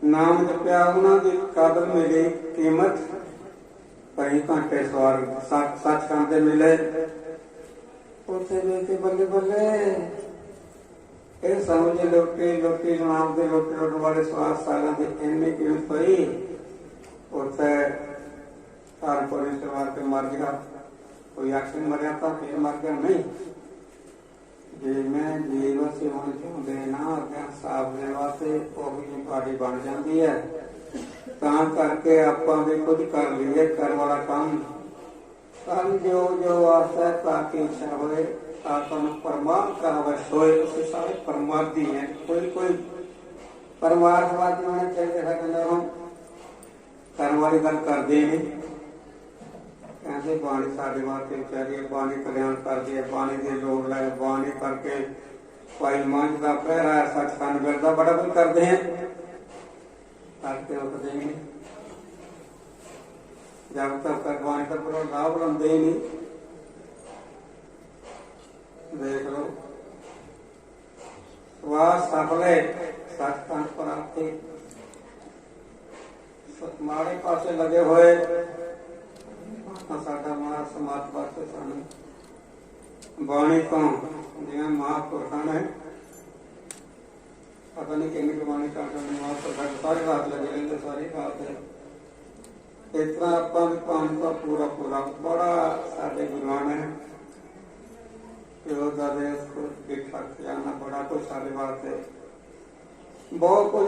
ਨਾਮ ਜਪਿਆ, ਉਹਨਾਂ ਦੀ ਕਦਰ ਮਿਲੀ, ਕੀਮਤ ਕਈ ਘੰਟੇ ਸਵਾਰ ਸੱਚਖੰਡ ਦੇ ਮਿਲੇ। ਉੱਥੇ ਵੇਖ ਕੇ ਬੱਲੇ ਬੱਲੇ ਇਹ ਸਮਝ ਲੋਕੀ ਨਾਮ ਦੇ ਲੁੱਟਣ ਵਾਲੇ ਸਵਾਸ ਸਾਲਾਂ ਦੀ ਇੰਨੀ ਕੀਮਤ ਪਈ। ਉੱਥੇ ਤਾਰਪੁਰੀ ਸਵਾਰ ਕੇ ਮਰ ਗਿਆ। ਕੋਈ ਐਕਸ਼ਨ ਮਰਿਆ ਤਾਂ ਫਿਰ ਮਰ ਗਿਆ ਨਹੀਂ। ਜਿਵੇਂ ਜੀਵਨ ਸੇਵਨ ਚਾਹੁੰਦੇ ਨਾ ਅੱਗੇ ਸਾਫ ਦੇ ਵਾਸਤੇ ਉਹ ਵੀ ਪਾਰਟੀ ਬਣ ਜਾਂਦੀ ਹੈ। ਤਾਂ ਕਰਕੇ ਆਪਾਂ ਵੀ ਕੁਝ ਕਰ ਲਈਏ, ਕਰਨ ਵਾਲਾ ਕੰਮ ਕਰਨ ਜੋ ਆਸਾ ਤਾਂ ਕਿ ਇੱਛਾ ਹੋਏ ਆਪਾਂ ਨੂੰ ਪਰਮਾਰ ਕਰਾਵੇ ਸੋਏ। ਅਸੀਂ ਸਾਰੇ ਪਰਮਾਰਥੀ ਹੈ। ਕੋਈ ਪਰਮਾਰਥਵਾਦੀ ਹੋਣਾ ਚਾਹੀਦਾ ਹੈ। ਕਹਿੰਦਾ ਹੁਣ ਕਰਨ ਵਾਲੀ ਗੱਲ ਕਰਦੇ ਨਹੀਂ। ਕਹਿੰਦੇ ਬਾਣੀ ਸਾਡੇ ਵਾਸਤੇ ਵਿਚਾਰੀ ਹੈ, ਬਾਣੀ ਕਲਿਆਣ ਕਰਦੀ ਹੈ, ਬਾਣੀ ਦੀ ਲੋੜ ਲੈ, ਬਾਣੀ ਕਰਕੇ ਭਾਈ ਮੰਝ ਦਾ ਪਹਿਰਾ ਸੱਚਖੰਡ ਮਿਲਦਾ, ਬੜਾ ਕੁਝ ਕਰਦੇ ਹੈ। ਕਰਕੇ ਉੱਠਦੇ ਨਹੀਂ ਜਦ ਤੱਕ ਬਾਣੀ ਦਾ ਪੂਰਾ ਲਾਭ ਲੈਂਦੇ ਹੀ ਨਹੀਂ। ਦੇਖ ਲਓ ਸਵਾਸ ਸਫਲੇ ਸੱਚਖੰਡ ਪ੍ਰਾਪਤੀ ਮਾੜੇ ਪਾਸੇ ਲੱਗੇ ਹੋਏ ਸਾਡਾ ਮਨ ਸਮਾਤ ਵਾਸਤੇ ਸਾਨੂੰ ਬਾਣੀ ਤੋਂ ਜਿਵੇਂ ਮਹਾਂਪੁਰਖਾਂ ਨੇ ਪਤਾ ਨਹੀਂ ਕਿੰਨੀ ਬਾਣੀ ਕਰਦੇ ਮਹਾਂਪੁਰਖਾਂ ਸਾਰੇ ਰਾਤ ਲੱਗੇ ਰਹਿੰਦੇ, ਸਾਰੀ ਰਾਤ। ਇਸ ਤਰ੍ਹਾਂ ਆਪਾਂ ਵੀ ਪਾਣੀ ਦਾ ਪੂਰਾ ਬੜਾ ਸਾਡੇ ਗੁਰੂਆਂ ਨੇ ਪਿਓ ਦਾ ਦੇਖਾ ਜਾਣਾ ਬੜਾ ਕੁਝ ਸਾਡੇ ਵਾਸਤੇ ਬਹੁਤ ਕੁਝ।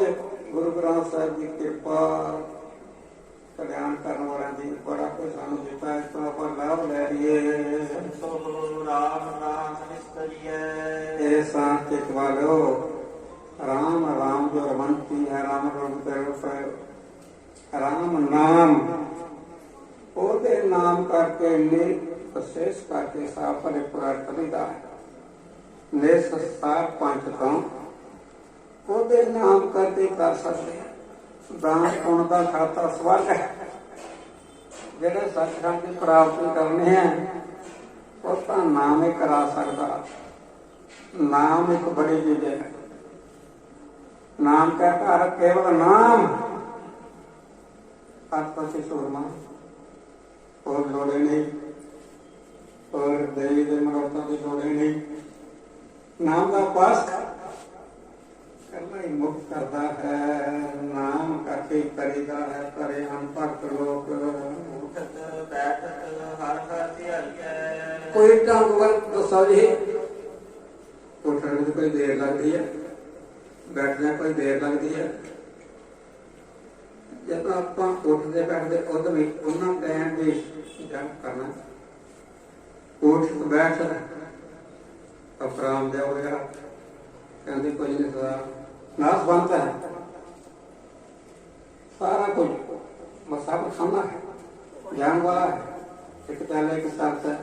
ਗੁਰੂ ਗ੍ਰੰਥ ਸਾਹਿਬ ਦੀ ਕਿਰਪਾ ਕਲਿਆਣ ਕਰਨ ਵਾਲਿਆਂ ਦੀ ਬੜਾ ਕੁਝ ਸਾਨੂੰ ਦਿੱਤਾ। ਇਸ ਤੋਂ ਆਪਾਂ ਲਾਭ ਲੈ ਲਈਏ। ਇਹ ਸਾਥ ਚਿਤ ਵਾਲੋ ਰਾਮ ਜੋ ਰਮੰਤੀ ਹੈ, ਰਾਮ ਰਾਮ ਨਾਮ ਉਹਦੇ ਨਾਮ ਕਰਕੇ ਵਿਸ਼ੇਸ਼ ਕਰਕੇ ਸਾਫਰੇ ਪ੍ਰਾਰਥ ਲਈਦਾ ਹੈ। ਨਿਸਸਾਰ ਪੰਜ ਤੋਂ ਉਹਦੇ ਨਾਮ ਕਰਦੇ ਕਰ ਸਕਦੇ। ਦਾਨ ਪੁੰਨ ਦਾ ਖਾਤਾ ਸਵਰਗ ਹੈ। ਜਿਹੜੇ ਸੱਚਖੰਡ ਦੀ ਪ੍ਰਾਪਤੀ ਕਰਨੇ ਹੈ ਉਹ ਤਾਂ ਨਾਮ ਹੀ ਕਰਾ ਸਕਦਾ। ਨਾਮ ਇੱਕ ਬੜੀ ਚੀਜ਼ ਹੈ। ਨਾਮ ਕਾ ਘਰ ਕੇਵਲ ਨਾਮ ਹੱਥ ਪਾਸੇ ਸੂਰਮਾ, ਹੋਰ ਲੋੜੇ ਨਹੀਂ, ਹੋਰ ਦੇਵੀ ਦੇ ਮਨੋਰਥਾਂ ਦੀ ਲੋੜੇ ਨਹੀਂ। ਨਾਮ ਦਾ ਪਾਸ ਕਰਨਾ ਹੀ ਮੁਕਤ ਕਰਦਾ ਹੈ। ਨਾਮ ਕਰਕੇ ਕਰੀਦਾ ਹੈ ਕਰੇ ਅਨਪੜ੍ਹ ਲੋਕ। ਉਠਤ ਬੈਠਤ ਹਰ ਹਰ ਧਿਆਈਐ। ਕੋਈ ਢੰਗ ਵੱਲ ਦੱਸੋ ਜੀ। ਉੱਠਣ ਵਿੱਚ ਕੋਈ ਦੇਰ ਲੱਗਦੀ ਹੈ, ਬੈਠਦਿਆਂ ਕੋਈ ਦੇਰ ਲੱਗਦੀ ਹੈ। ਜਦੋਂ ਆਪਾਂ ਉੱਠਦੇ ਬੈਠਦੇ ਉਦੋਂ ਵੀ ਉਹਨਾਂ ਟਾਈਮ ਵੀ ਜਪ ਕਰਨਾ। ਉੱਠ ਬੈਠ ਅਪਰਾਮ ਦੇ ਹੋ ਗਿਆ, ਕਹਿੰਦੇ ਕੁਝ ਨਹੀਂ ਸਦਾ ਨਾਸ ਬਣਦਾ ਹੈ। ਸਾਰਾ ਕੁਝ ਮਸਾਬ ਖਾਨਾ ਹੈ, ਜਾਣ ਵਾਲਾ ਹੈ। ਇੱਕ ਪਹਿਲੇ ਇੱਕ ਸਾਥ ਹੈ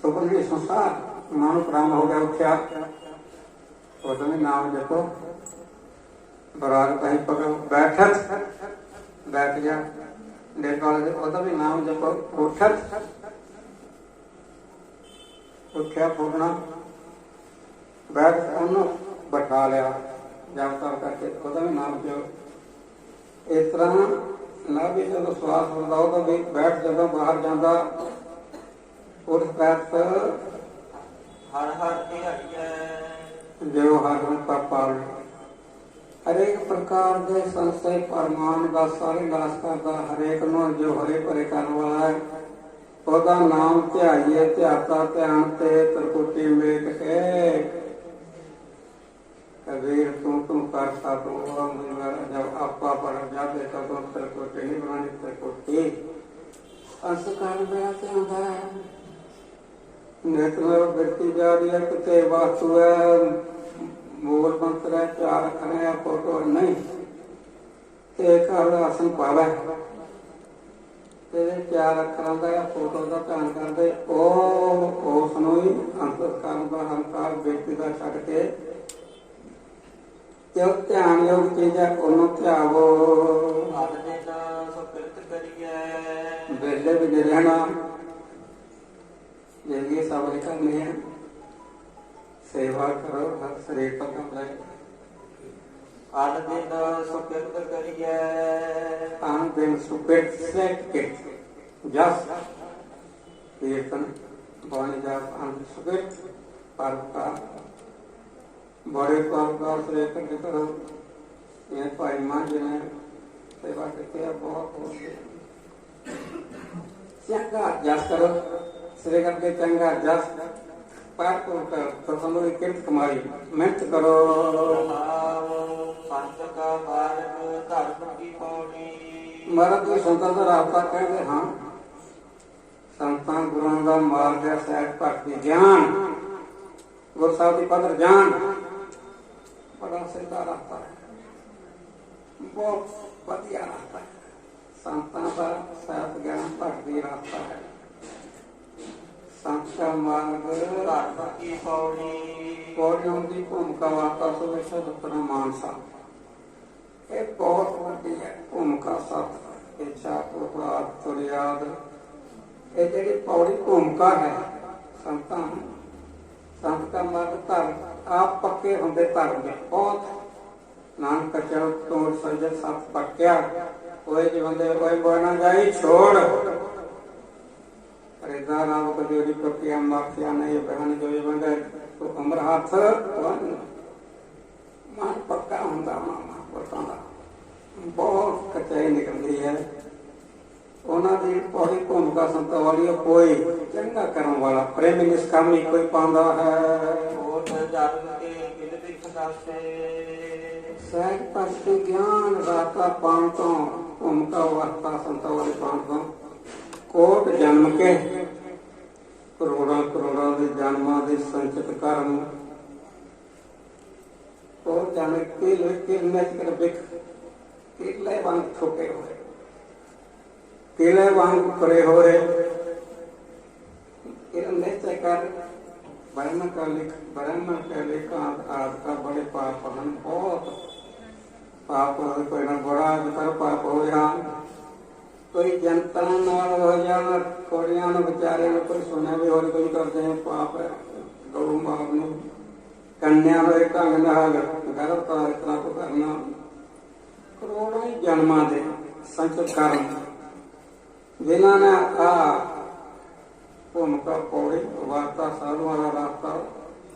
ਸੁਪਨ ਵੀ ਸੰਸਾਰ ਮਨ ਪ੍ਰਾਮ ਹੋ ਗਿਆ। ਉੱਠਿਆ ਉਦੋਂ ਵੀ ਨਾਮ ਜਪੋ। ਬਰਾਰ ਕਹੀਂ ਪਕੜ ਬੈਠਤ ਬੈਠ ਗਿਆ ਦੇਖਾਲ ਉਹਦਾ ਵੀ ਨਾਮ ਜਪੋ। ਉੱਠਤ ਉੱਠਿਆ ਪੂਰਨਾ ਬੈਠ ਉਹਨੂੰ ਬਿਠਾ ਲਿਆ ਜਪ ਕਰ ਕਰਕੇ ਉਹਦਾ ਵੀ ਨਾਮ ਜਪੋ। ਇਸ ਤਰ੍ਹਾਂ ਨਾ ਵੀ ਜਦੋਂ ਸਵਾਸ ਹੁੰਦਾ ਉਹਦਾ ਵੀ ਬੈਠ ਜਦੋਂ ਬਾਹਰ ਜਾਂਦਾ ਉਸ ਬੈਠ ਹਰ ਹਰ ਧਿਆਈਐ। ਜੋ ਹਰ ਨੂੰ ਪਾਲ ਹਰੇਕ ਪ੍ਰਕਾਰ ਦੇ ਸੰਸੇ ਪਰਮਾਨ ਦਾ ਸਾਰੇ ਨਾਸ ਕਰਦਾ। ਹਰੇਕ ਨੂੰ ਜੋ ਹਰੇ ਭਰੇ ਕਰਨ ਵਾਲਾ ਹੈ ਉਹਦਾ ਨਾਮ ਧਿਆਈਏ। ਧਿਆਤਾ ਧਿਆਨ ਤੇ ਤਰਕੁਟੀ ਮੇਟ ਕੇ ਕਬੀਰ ਤੂੰ ਕਰਤਾ ਤੂੰ ਜਬ ਆਪਾ ਪਰ ਜਾਦੇ ਤਦੋਂ ਤਰਕੁਟੀ ਨਹੀਂ ਬਣਾਣੀ। ਤਰਕੁਟੀ ਸੰਸਕਾਰ ਮੇਰਾ ਤੇ ਆਉਂਦਾ ਹੈ। ਨਿਤਨੇਮ ਬਿਰਤੀ ਜਾ ਰਹੀ ਹੈ ਕਿਤੇ ਵਾਸਤੂ ਹੈ ਮੂਲ ਮੰਤਰ ਹੈ ਚਾਰ ਅੱਖਰ ਹੈ ਫੋਟੋ ਨਹੀਂ ਤੇ ਘਰ ਆਸਨ ਪਾਵੇ ਤੇ ਚਾਰ ਅੱਖਰਾਂ ਦਾ ਫੋਟੋ ਦਾ ਧਿਆਨ ਕਰਦੇ। ਉਹ ਉਸ ਨੂੰ ਹੀ ਅੰਤਰਕਾਲ ਦਾ ਹੰਕਾਰ ਬਿਰਤੀ ਦਾ ਛੱਡ ਕੇ ਜੋ ਧਿਆਨ ਯੋਗ ਚੀਜ਼ ਹੈ ਉਹਨੂੰ ਧਿਆਵੋ। ਹਰ ਦਿਨ ਸੁਕ੍ਰਿਤ ਕਰੀਐ। ਵੇਲੇ ਵੀ ਰਹਿਣਾ ਜਿਹੜੀ ਸਵਾਰੀ ਕਰਨੀ ਹੈ ਸੇਵਾ ਕਰੋ ਹਰ ਸਰੀਰ ਪਰ ਕੰਮ ਲੈ। ਹਰ ਦਿਨ ਸੁਕ੍ਰਿਤ ਕਰੀਐ। ਆਨ ਦਿਨ ਸੁਕ੍ਰਿਤ ਕੇ ਜਸ ਕੀਰਤਨ ਬਾਣੀ ਜਾਪ ਆਨ ਸੁਕ੍ਰਿਤ ਪਰਕਾਰ ਬੜੇ ਪਰਕਾਰ ਸੇ ਕਰਦੇ ਕਰੋ। ਇਹ ਭਾਈ ਮਾਂ ਜੀ ਨੇ ਸੇਵਾ ਕੀਤੀ ਹੈ ਬਹੁਤ ਬਹੁਤ ਚੰਗਾ ਜਸ ਕਰੋ। ਸ੍ਰੀ ਕਰਕੇ ਚੰਗਾ ਜਸ ਪਾਠ ਕਰ ਤੁਹਾਨੂੰ ਕਿਰਤ ਕਮਾਈ ਮਿਹਨਤ ਕਰੋ। ਸੰਤ ਕਾ ਮਾਰਗ ਧਰਮ ਕੀ ਪੌੜੀ। ਮਹਾਰਾਜ ਦੀ ਸੰਤਾਂ ਦਾ ਰਾਸਤਾ ਕਹਿੰਦੇ ਹਾਂ। ਸੰਤਾਂ ਗੁਰੂਆਂ ਦਾ ਮਾਰਗ ਹੈ ਸਹਿਜ ਭਗਤੀ ਗਿਆਨ ਗੁਰੂ ਸਾਹਿਬ ਦੀ ਪਦਰ ਜਾਣ ਬੜਾ ਸਿੱਧਾ ਰਸਤਾ ਹੈ ਬਹੁਤ ਵਧੀਆ ਰਸਤਾ ਹੈ। ਸੰਤਾਂ ਦਾ ਸਹਿਜ ਗਿਆਨ ਭਗਤੀ ਰਸਤਾ ਹੈ। ਸੰਤ ਦਾ ਮਾਰਗ ਧਰਮ ਕੀ ਪੌੜੀ। ਪੌੜੀਆਂ ਦੀ ਭੂਮਿਕਾ ਵਾਰਤਾ ਸੁਵੇਸ਼ਾ ਦੁੱਤਰਾ ਮਾਨਸਾ ਇਹ ਬਹੁਤ ਵੱਡੀ ਹੈ ਭੂਮਿਕਾ। ਸਤ ਇੱਛਾ ਉਪਰਾਧ ਤੁਰਿਆਦ ਇਹ ਜਿਹੜੀ ਪੌੜੀ ਭੂਮਿਕਾ ਹੈ ਸੰਤਾਂ ਸੰਤ ਦਾ ਮਾਰਗ ਧਰਮ ਆਪ ਪੱਕੇ ਹੁੰਦੇ ਧਰਮ ਦੇ ਬਹੁਤ ਨਾਨਕ ਚਲ ਤੋੜ ਸਜੇ ਸਤ ਪੱਕਿਆ ਕੋਈ ਜਿਵੰਦੇ ਕੋਈ ਬਣਾ ਜਾਈ ਛੋੜ ਰਿਦਾ ਰਾਮ ਕਜੋਰੀ ਪੱਕਿਆ ਮਾਖਿਆ ਨਹੀਂ ਬਹਿਣ ਜੋ ਜਿਵੰਦੇ ਤੋ ਅਮਰ ਹੱਥ ਮਨ ਪੱਕਾ ਹੁੰਦਾ ਮਾਂ ਦਾ ਬਹੁਤ ਕਚਾਈ ਨਿਕਲਦੀ ਹੈ। ਉਹਨਾਂ ਦੀ ਪੌੜੀ ਭੂਮਿਕਾ ਸੰਤਾਂ ਵਾਲੀ ਕੋਈ ਚੰਗਾ ਕਰਨ ਵਾਲਾ ਪ੍ਰੇਮੀ ਨਿਸ਼ਕਾਮੀ ਕੋਈ ਪਾਉਂਦਾ ਹੈ। ਓਟ ਜਨ ਕੇ ਕਿਲ ਦਿਖ ਦਾਸੇ। ਸਹਿਜ ਭਗਤੀ ਗਿਆਨ ਰਾਤਾ ਪਾਉਣ ਤੋਂ ਭੂਮਿਕਾ ਵਾਰਤਾ ਸੰਤਾਂ ਵਾਲੀ ਪਾਉਣ ਤੋਂ ਕੋਟ ਜਨਮ ਕੇ ਕਰੋੜਾਂ ਕਰੋੜਾਂ ਦੇ ਜਨਮਾਂ ਦੇ ਸੰਚਿਤ ਕਰਮ ਉਹ ਜਨ ਕੇ ਲੋਕੇ ਨੱਚ ਕਰ ਬਿਕ ਕਿਲੇ ਵਾਂਗ ਛੋਟੇ ਹੋਏ ਕਿਲੇ ਵਾਂਗ ਪਰੇ ਹੋਏ। ਇਹ ਨੇਚੇ ਕਰ ਬਰਮ ਕਾ ਲਿਖਾ ਆਦ ਕਾ ਬੜੇ ਪਾਪ ਹਨ ਬਹੁਤ ਪਾਪ ਕੋਈ ਨਾ ਬੜਾ ਕਰ ਪਾਪ ਹੋ ਜਾਣ ਕੋਈ ਜਨਤਾ ਨਾਲ ਹੋ ਜਾਣ ਕੋੜੀਆਂ ਨੂੰ ਵਿਚਾਰਿਆਂ ਨੂੰ ਕੋਈ ਸੁਣਿਆ ਵੀ ਹੋਰ ਕੋਈ ਕਰਦੇ ਹੈ ਪਾਪ ਹੈ। ਗਊ ਮਾਪ ਨੂੰ ਕੰਨਿਆ ਹੋਏ ਢੰਗ ਨਾਲ ਗਰਭਧਾਰ ਕਰਨਾ ਕਰੋੜਾਂ ਹੀ ਜਨਮਾਂ ਦੇ ਸੰਚਿਤ ਕਰਨ ਜਿਨ੍ਹਾਂ ਨੇ ਆ ਭੂਮਿਕਾ ਪੌੜੀ ਵਾਰਤਾ ਸਾਧੂਆਂ ਦਾ ਰਾਸਤਾ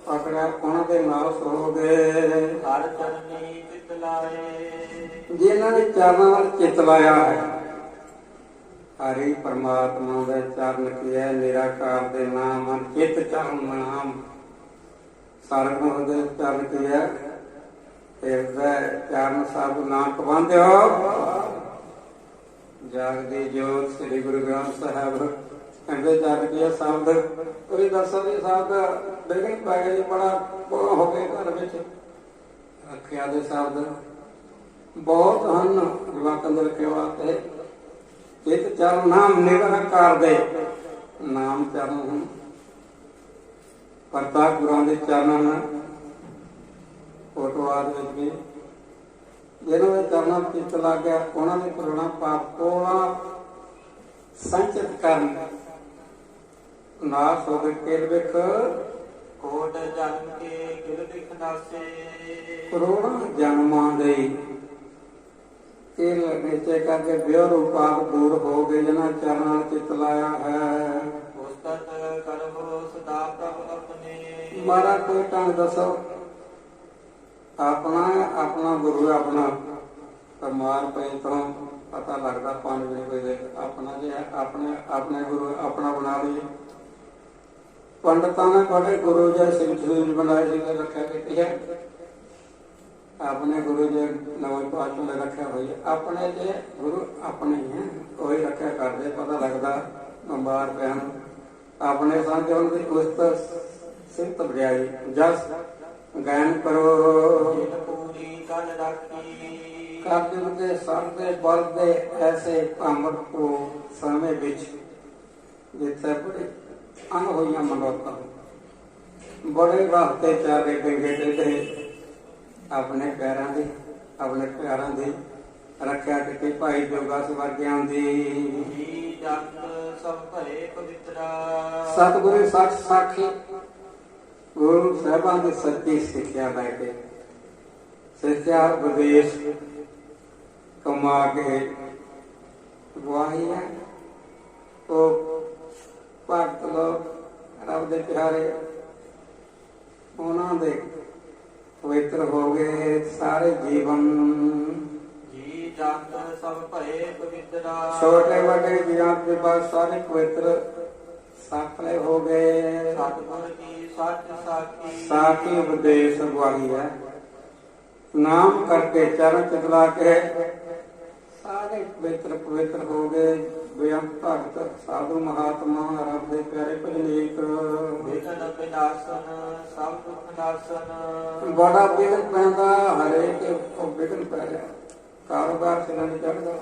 ਪਕੜਿਆ, ਉਹਨਾਂ ਦੇ ਨਾਲ ਹੋ ਗਏ। ਹਰ ਚਰਨੀ ਚਿਤ ਲਾਏ, ਜਿਨ੍ਹਾਂ ਨੇ ਚਰਨਾਂ ਨਾਲ ਚਿੱਤ ਲਾਇਆ ਹੈ, ਹਰੀ ਪਰਮਾਤਮਾ ਦੇ ਚਰਨ ਕੀ ਹੈ, ਨਿਰਾਕਾਰ ਦੇ ਨਾਮ ਚਿੱਤ ਚਰਨ ਨਾਮ ਸਰਗੁਣ ਦੇ ਚਰਨ ਕੀ ਹੈ, ਹਿਰਦੈ ਚਰਨ ਸਭ ਨਾਨਕ ਬੰਧਿਓ। ਜਾਗਦੀ ਜੋਤ ਸ੍ਰੀ ਗੁਰੂ ਗ੍ਰੰਥ ਸਾਹਿਬ ਕਹਿੰਦੇ ਜਗ ਕੀ ਸ਼ਬਦ ਕੋਈ ਦੱਸੋ ਵੀ ਸ਼ਬਦ ਬਿਗਨ ਪੈ ਗਏ, ਬੜਾ ਕੋਹ ਹੋ ਗਏ ਘਰ ਵਿੱਚ ਰੱਖਿਆ ਦੇ ਸ਼ਬਦ ਬਹੁਤ ਹਨ ਜਵਾਕਾਂ ਦੇ ਰੱਖੇ ਵਾਸਤੇ। ਚਿਤ ਚਰਨ ਨਾਮ ਨਿਰੰਕਾਰ ਦੇ ਨਾਮ ਚਰਨ ਹਨ, ਪਰਤਾ ਗੁਰਾਂ ਦੇ ਚਰਨ ਹਨ। ਫੋਟੋਆਦ ਵਿੱਚ ਵੀ ਜਿਹਨਾਂ ਦੇ ਚਰਨਾਂ ਚਿੱਤ ਲੱਗ ਗਿਆ, ਉਹਨਾਂ ਦੇ ਪੁਰਾਣਾ ਪਾਪ ਕੋਲਾ ਸੰਚਿਤ ਕਰਨ ਨਾਸ ਹੋ ਗਏ। ਕਿਲ ਵਿਖ ਕੋਟ ਜਨਮ ਕੇ ਕਿਲ ਵਿਖ ਨਾਸੇ, ਕਰੋੜਾਂ ਜਨਮਾਂ ਦੇ ਕਿਲ ਨੀਚੇ ਕਰਕੇ ਬਿਉ ਰੂਪਾਦ ਦੂਰ ਹੋ ਗਏ, ਜਿਹਨਾਂ ਚਰਨਾਂ ਨਾਲ ਚਿੱਤ ਲਾਇਆ ਹੈ। ਉਸਤਤ ਕਰੋ ਸਦਾ ਪ੍ਰਭ ਆਪਣੇ, ਮਾਰਾ ਕੋਈ ਢੰਗ ਦੱਸੋ ਆਪਣਾ ਆਪਣਾ ਗੁਰੂ ਆਪਣਾ ਪਰਮਾਰ ਪਏ ਤੋਂ ਪਤਾ ਲੱਗਦਾ ਪੰਜ ਵਜੇ ਕੋਈ ਦੇ ਆਪਣਾ ਜੇ ਆਪਣੇ ਆਪਣੇ ਗੁਰੂ ਆਪਣਾ ਬਣਾ ਲਈਏ। ਪੰਡਤਾਂ ਨੇ ਬੜੇ ਗੁਰੂ ਜੀ ਸਿੰਘ ਸੂਰਜ ਬਣਾਏ ਸੀ, ਰੱਖਿਆ ਕੀਤੀ ਹੈ। ਆਪਣੇ ਗੁਰੂ ਜੀ ਨਵੇਂ ਪਾਤਸ਼ਾਹ ਨੇ ਰੱਖਿਆ ਹੋਈ, ਆਪਣੇ ਜੇ ਗੁਰੂ ਆਪਣੇ ਹੈ, ਉਹੀ ਰੱਖਿਆ ਕਰਦੇ। ਪਤਾ ਲੱਗਦਾ ਬਿਮਾਰ ਪੈਣ ਆਪਣੇ ਸਾਂਝੇ ਉਹਨਾਂ ਦੀ ਉਸਤ ਸਿਫਤ ਬਜਾਈ ਜਸ ਗਾਇਨ ਕਰੋ। ਜਿਨ ਪੂਰੀ ਕਲ ਰਾਖੀ, ਕਾਬਿਲ ਦੇ ਸਰ ਦੇ ਬਲ ਦੇ ਐਸੇ ਭਾਮਰ ਕੋ ਸਮੇਂ ਵਿੱਚ ਜਿੱਥੇ ਬੜੇ ਅੰਗ ਹੋਈਆਂ ਮਨੋਤਾਂ ਬੜੇ ਵਾਸਤੇ ਚਾਰੇ ਡੰਗੇ ਦੇ ਆਪਣੇ ਪੈਰਾਂ ਦੀ ਆਪਣੇ ਪਿਆਰਾਂ ਦੀ ਰੱਖਿਆ ਕੀਤੀ। ਭਾਈ ਜੋਗਾ ਵਰਗਿਆਂ ਦੀ ਜੀ ਜਗਤ ਸਭ ਭਏ ਪਵਿੱਤਰਾ, ਸਤਿਗੁਰੂ ਸੱਚ ਸਾਖੀ ਗੁਰੂ ਸਾਹਿਬਾਂ ਦੀ ਸੱਚੀ ਸਿੱਖਿਆ ਲੈ ਕੇ ਸਿੱਖਿਆ ਉਪਦੇਸ਼ ਕਮਾ ਕੇ ਗਵਾਹੀ ਹੈ। ਉਹ ਭਗਤ ਲੋਕ ਰੱਬ ਦੇ ਪਿਆਰੇ ਉਹਨਾਂ ਦੇ ਪਵਿੱਤਰ ਹੋ ਗਏ ਸਾਰੇ ਜੀਵਨ। ਜੀ ਜਗਤ ਸਭ ਭਏ ਪਵਿੱਤਰਾ, ਛੋਟੇ ਵੱਡੇ ਜੀਵਾਂ ਦੇ ਬਾਅਦ ਸਾਰੇ ਪਵਿੱਤਰ ਸਾਖਲੇ ਹੋ ਗਏ। ਸਤਿਗੁਰ ਕੀ ਸੱਚ ਸਾਖੀ, ਸਾਖੀ ਉਪਦੇਸ਼ ਗਵਾਹੀ ਹੈ। ਨਾਮ ਕਰਕੇ ਚਰਨ ਚਲਾ ਕੇ ਸਾਰੇ ਪਵਿੱਤਰ ਪਵਿੱਤਰ ਹੋ ਗਏ। ਬੇਅੰਤ ਭਗਤ ਸਾਧੂ ਮਹਾਤਮਾ ਰੱਬ ਦੇ ਪਿਆਰੇ ਭਜਨੀਕ। ਵਿਘਨ ਵਿਨਾਸ਼ਨ ਸਭ ਦੁਖ ਨਾਸ਼ਨ, ਬੜਾ ਵਿਘਨ ਪੈਂਦਾ ਹਰੇਕ ਉਹ ਵਿਘਨ ਪੈ ਰਿਹਾ, ਕਾਰੋਬਾਰ ਸਿਰਾਂ ਨਹੀਂ ਚੜ੍ਹਦਾ।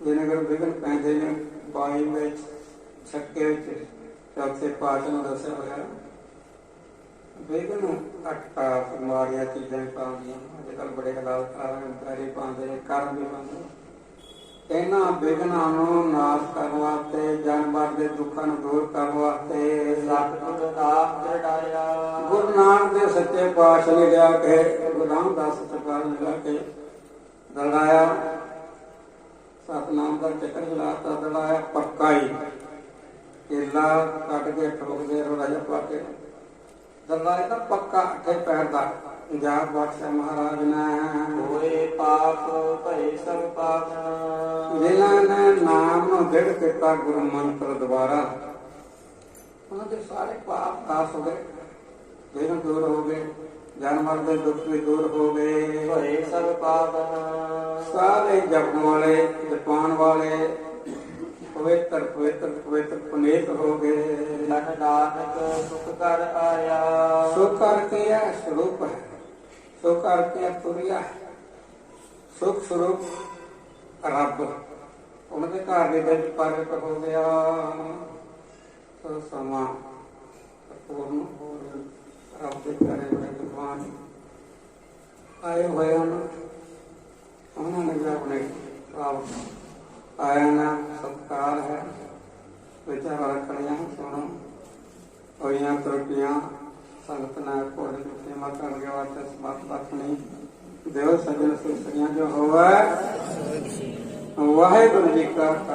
ਜਿਹਨੇ ਵਿਘਨ ਪੈਂਦੇ ਨੇ ਬਾਈ ਵਿੱਚ ਛੱਕੇ ਵਿੱਚ ਚੌਥੇ ਪਾਤਸ਼ਾਹ ਨੂੰ ਦੱਸਿਆ ਹੋਇਆ ਵਿਘਨ ਅਟਕਾ ਮਾਰੀਆਂ ਚੀਜ਼ਾਂ ਪਾਉਂਦੀਆਂ। ਅੱਜ ਕੱਲ੍ਹ ਬੜੇ ਹਾਲਾਤ ਪੈਰੇ ਪਾਉਂਦੇ ਨੇ, ਕਰਮ ਵੀ ਪਾਉਂਦੇ। ਇਹਨਾਂ ਵਿਘਨਾਂ ਨੂੰ ਨਾਸ਼ ਕਰਨ ਵਾਸਤੇ, ਜਾਨਵਰ ਦੇ ਦੁੱਖਾਂ ਨੂੰ ਦੂਰ ਕਰਨ ਵਾਸਤੇ ਸਤਿਗੁਰ ਨਾਮ ਚੜਾਇਆ। ਗੁਰੂ ਨਾਨਕ ਦੇ ਸੱਚੇ ਪਾਤਸ਼ਾਹ ਨੇ ਲਿਆ ਕੇ, ਗੁਰੂ ਰਾਮਦਾਸ ਸੱਚੇ ਪਾਤਸ਼ਾਹ ਨੇ ਲਿਆ ਕੇ ਦਲਾਇਆ। ਸਤਿਨਾਮ ਦਾ ਚੱਕਰ ਚਲਾਤਾ, ਦਲਾਇਆ ਪੱਕਾ ਹੀ ਕੇਲਾ ਕੱਟ ਕੇ ਠੋਕਦੇ ਰਾਜਾ ਪਾ ਕੇ ਦਲਾਇਆ ਦਾ ਪੱਕਾ 8 ਪੈਰ ਦਾ ਪੰਜਾਬ ਬਾਦਸ਼ਾਹ ਮਹਾਰਾਜ ਨੇ। ਹੋਏ ਪਾਪ ਭਏ ਸਭ ਪਾਵਨ, ਜਿਨ੍ਹਾਂ ਨੇ ਨਾਮ ਨੂੰ ਦ੍ਰਿੜ ਕੀਤਾ ਗੁਰੂ ਮੰਤਰ ਦੁਆਰਾ, ਉਹਨਾਂ ਦੇ ਸਾਰੇ ਪਾਪ ਨਾਸ ਹੋ ਗਏ, ਵਿਘਨ ਦੂਰ ਹੋ ਗਏ, ਜਾਨਵਰ ਦੇ ਦੁੱਖ ਵੀ ਦੂਰ ਹੋ ਗਏ। ਭਏ ਸਭ ਪਾਵਨ, ਸਾਰੇ ਜਪਣ ਵਾਲੇ ਜਪਾਨ ਵਾਲੇ ਪਵਿੱਤਰ ਪਵਿੱਤਰ ਪਵਿੱਤਰ ਪੁਨੀਤ ਹੋ ਗਏ। ਧਨ ਨਾਨਕ ਸੁਖ ਕਰ ਆਇਆ। ਸੁਖ ਕਰਕੇ ਆ ਸਰੂਪ ਹੈ, ਸੁਖ ਕਰਕੇ ਤੁਰਿਆ ਸੁਖ ਸਰੂਪ ਰੱਬ ਉਹਨਾਂ ਦੇ ਘਰ ਦੇ ਵਿੱਚ ਪ੍ਰਗਟ ਹੋ ਗਿਆ। ਸੋ ਸਮਾਂ ਪੂਰਨ ਹੋ ਰੱਬ ਦੇ ਪਿਆਰੇ ਬੜੇ ਵਿਦਵਾਨ ਆਏ ਹੋਏ ਹਨ। ਉਹਨਾਂ ਨੇ ਵੀ ਆਪਣੇ ਆਇਆ ਨਾ ਸਤਿਕਾਰ ਹੈ ਵਿਚਾਰ ਰੱਖਣੀਆਂ ਸੁਣੋ ਹੋਈਆਂ ਤਰੱਕੀਆਂ ਸੰਗਤ ਨਾਲ ਕੋਲ ਸੇਵਾ ਕਰਨ ਦੇ ਵਾਸਤੇ ਸਮਰਥ ਰੱਖਣੀ। ਦੇਵ ਸੱਜਣ ਸਿੱਖੀਆਂ ਜੋ ਹੋਵੇ ਵਾਹਿਗੁਰੂ ਜੀ ਕਾ ਖਾਲਸਾ।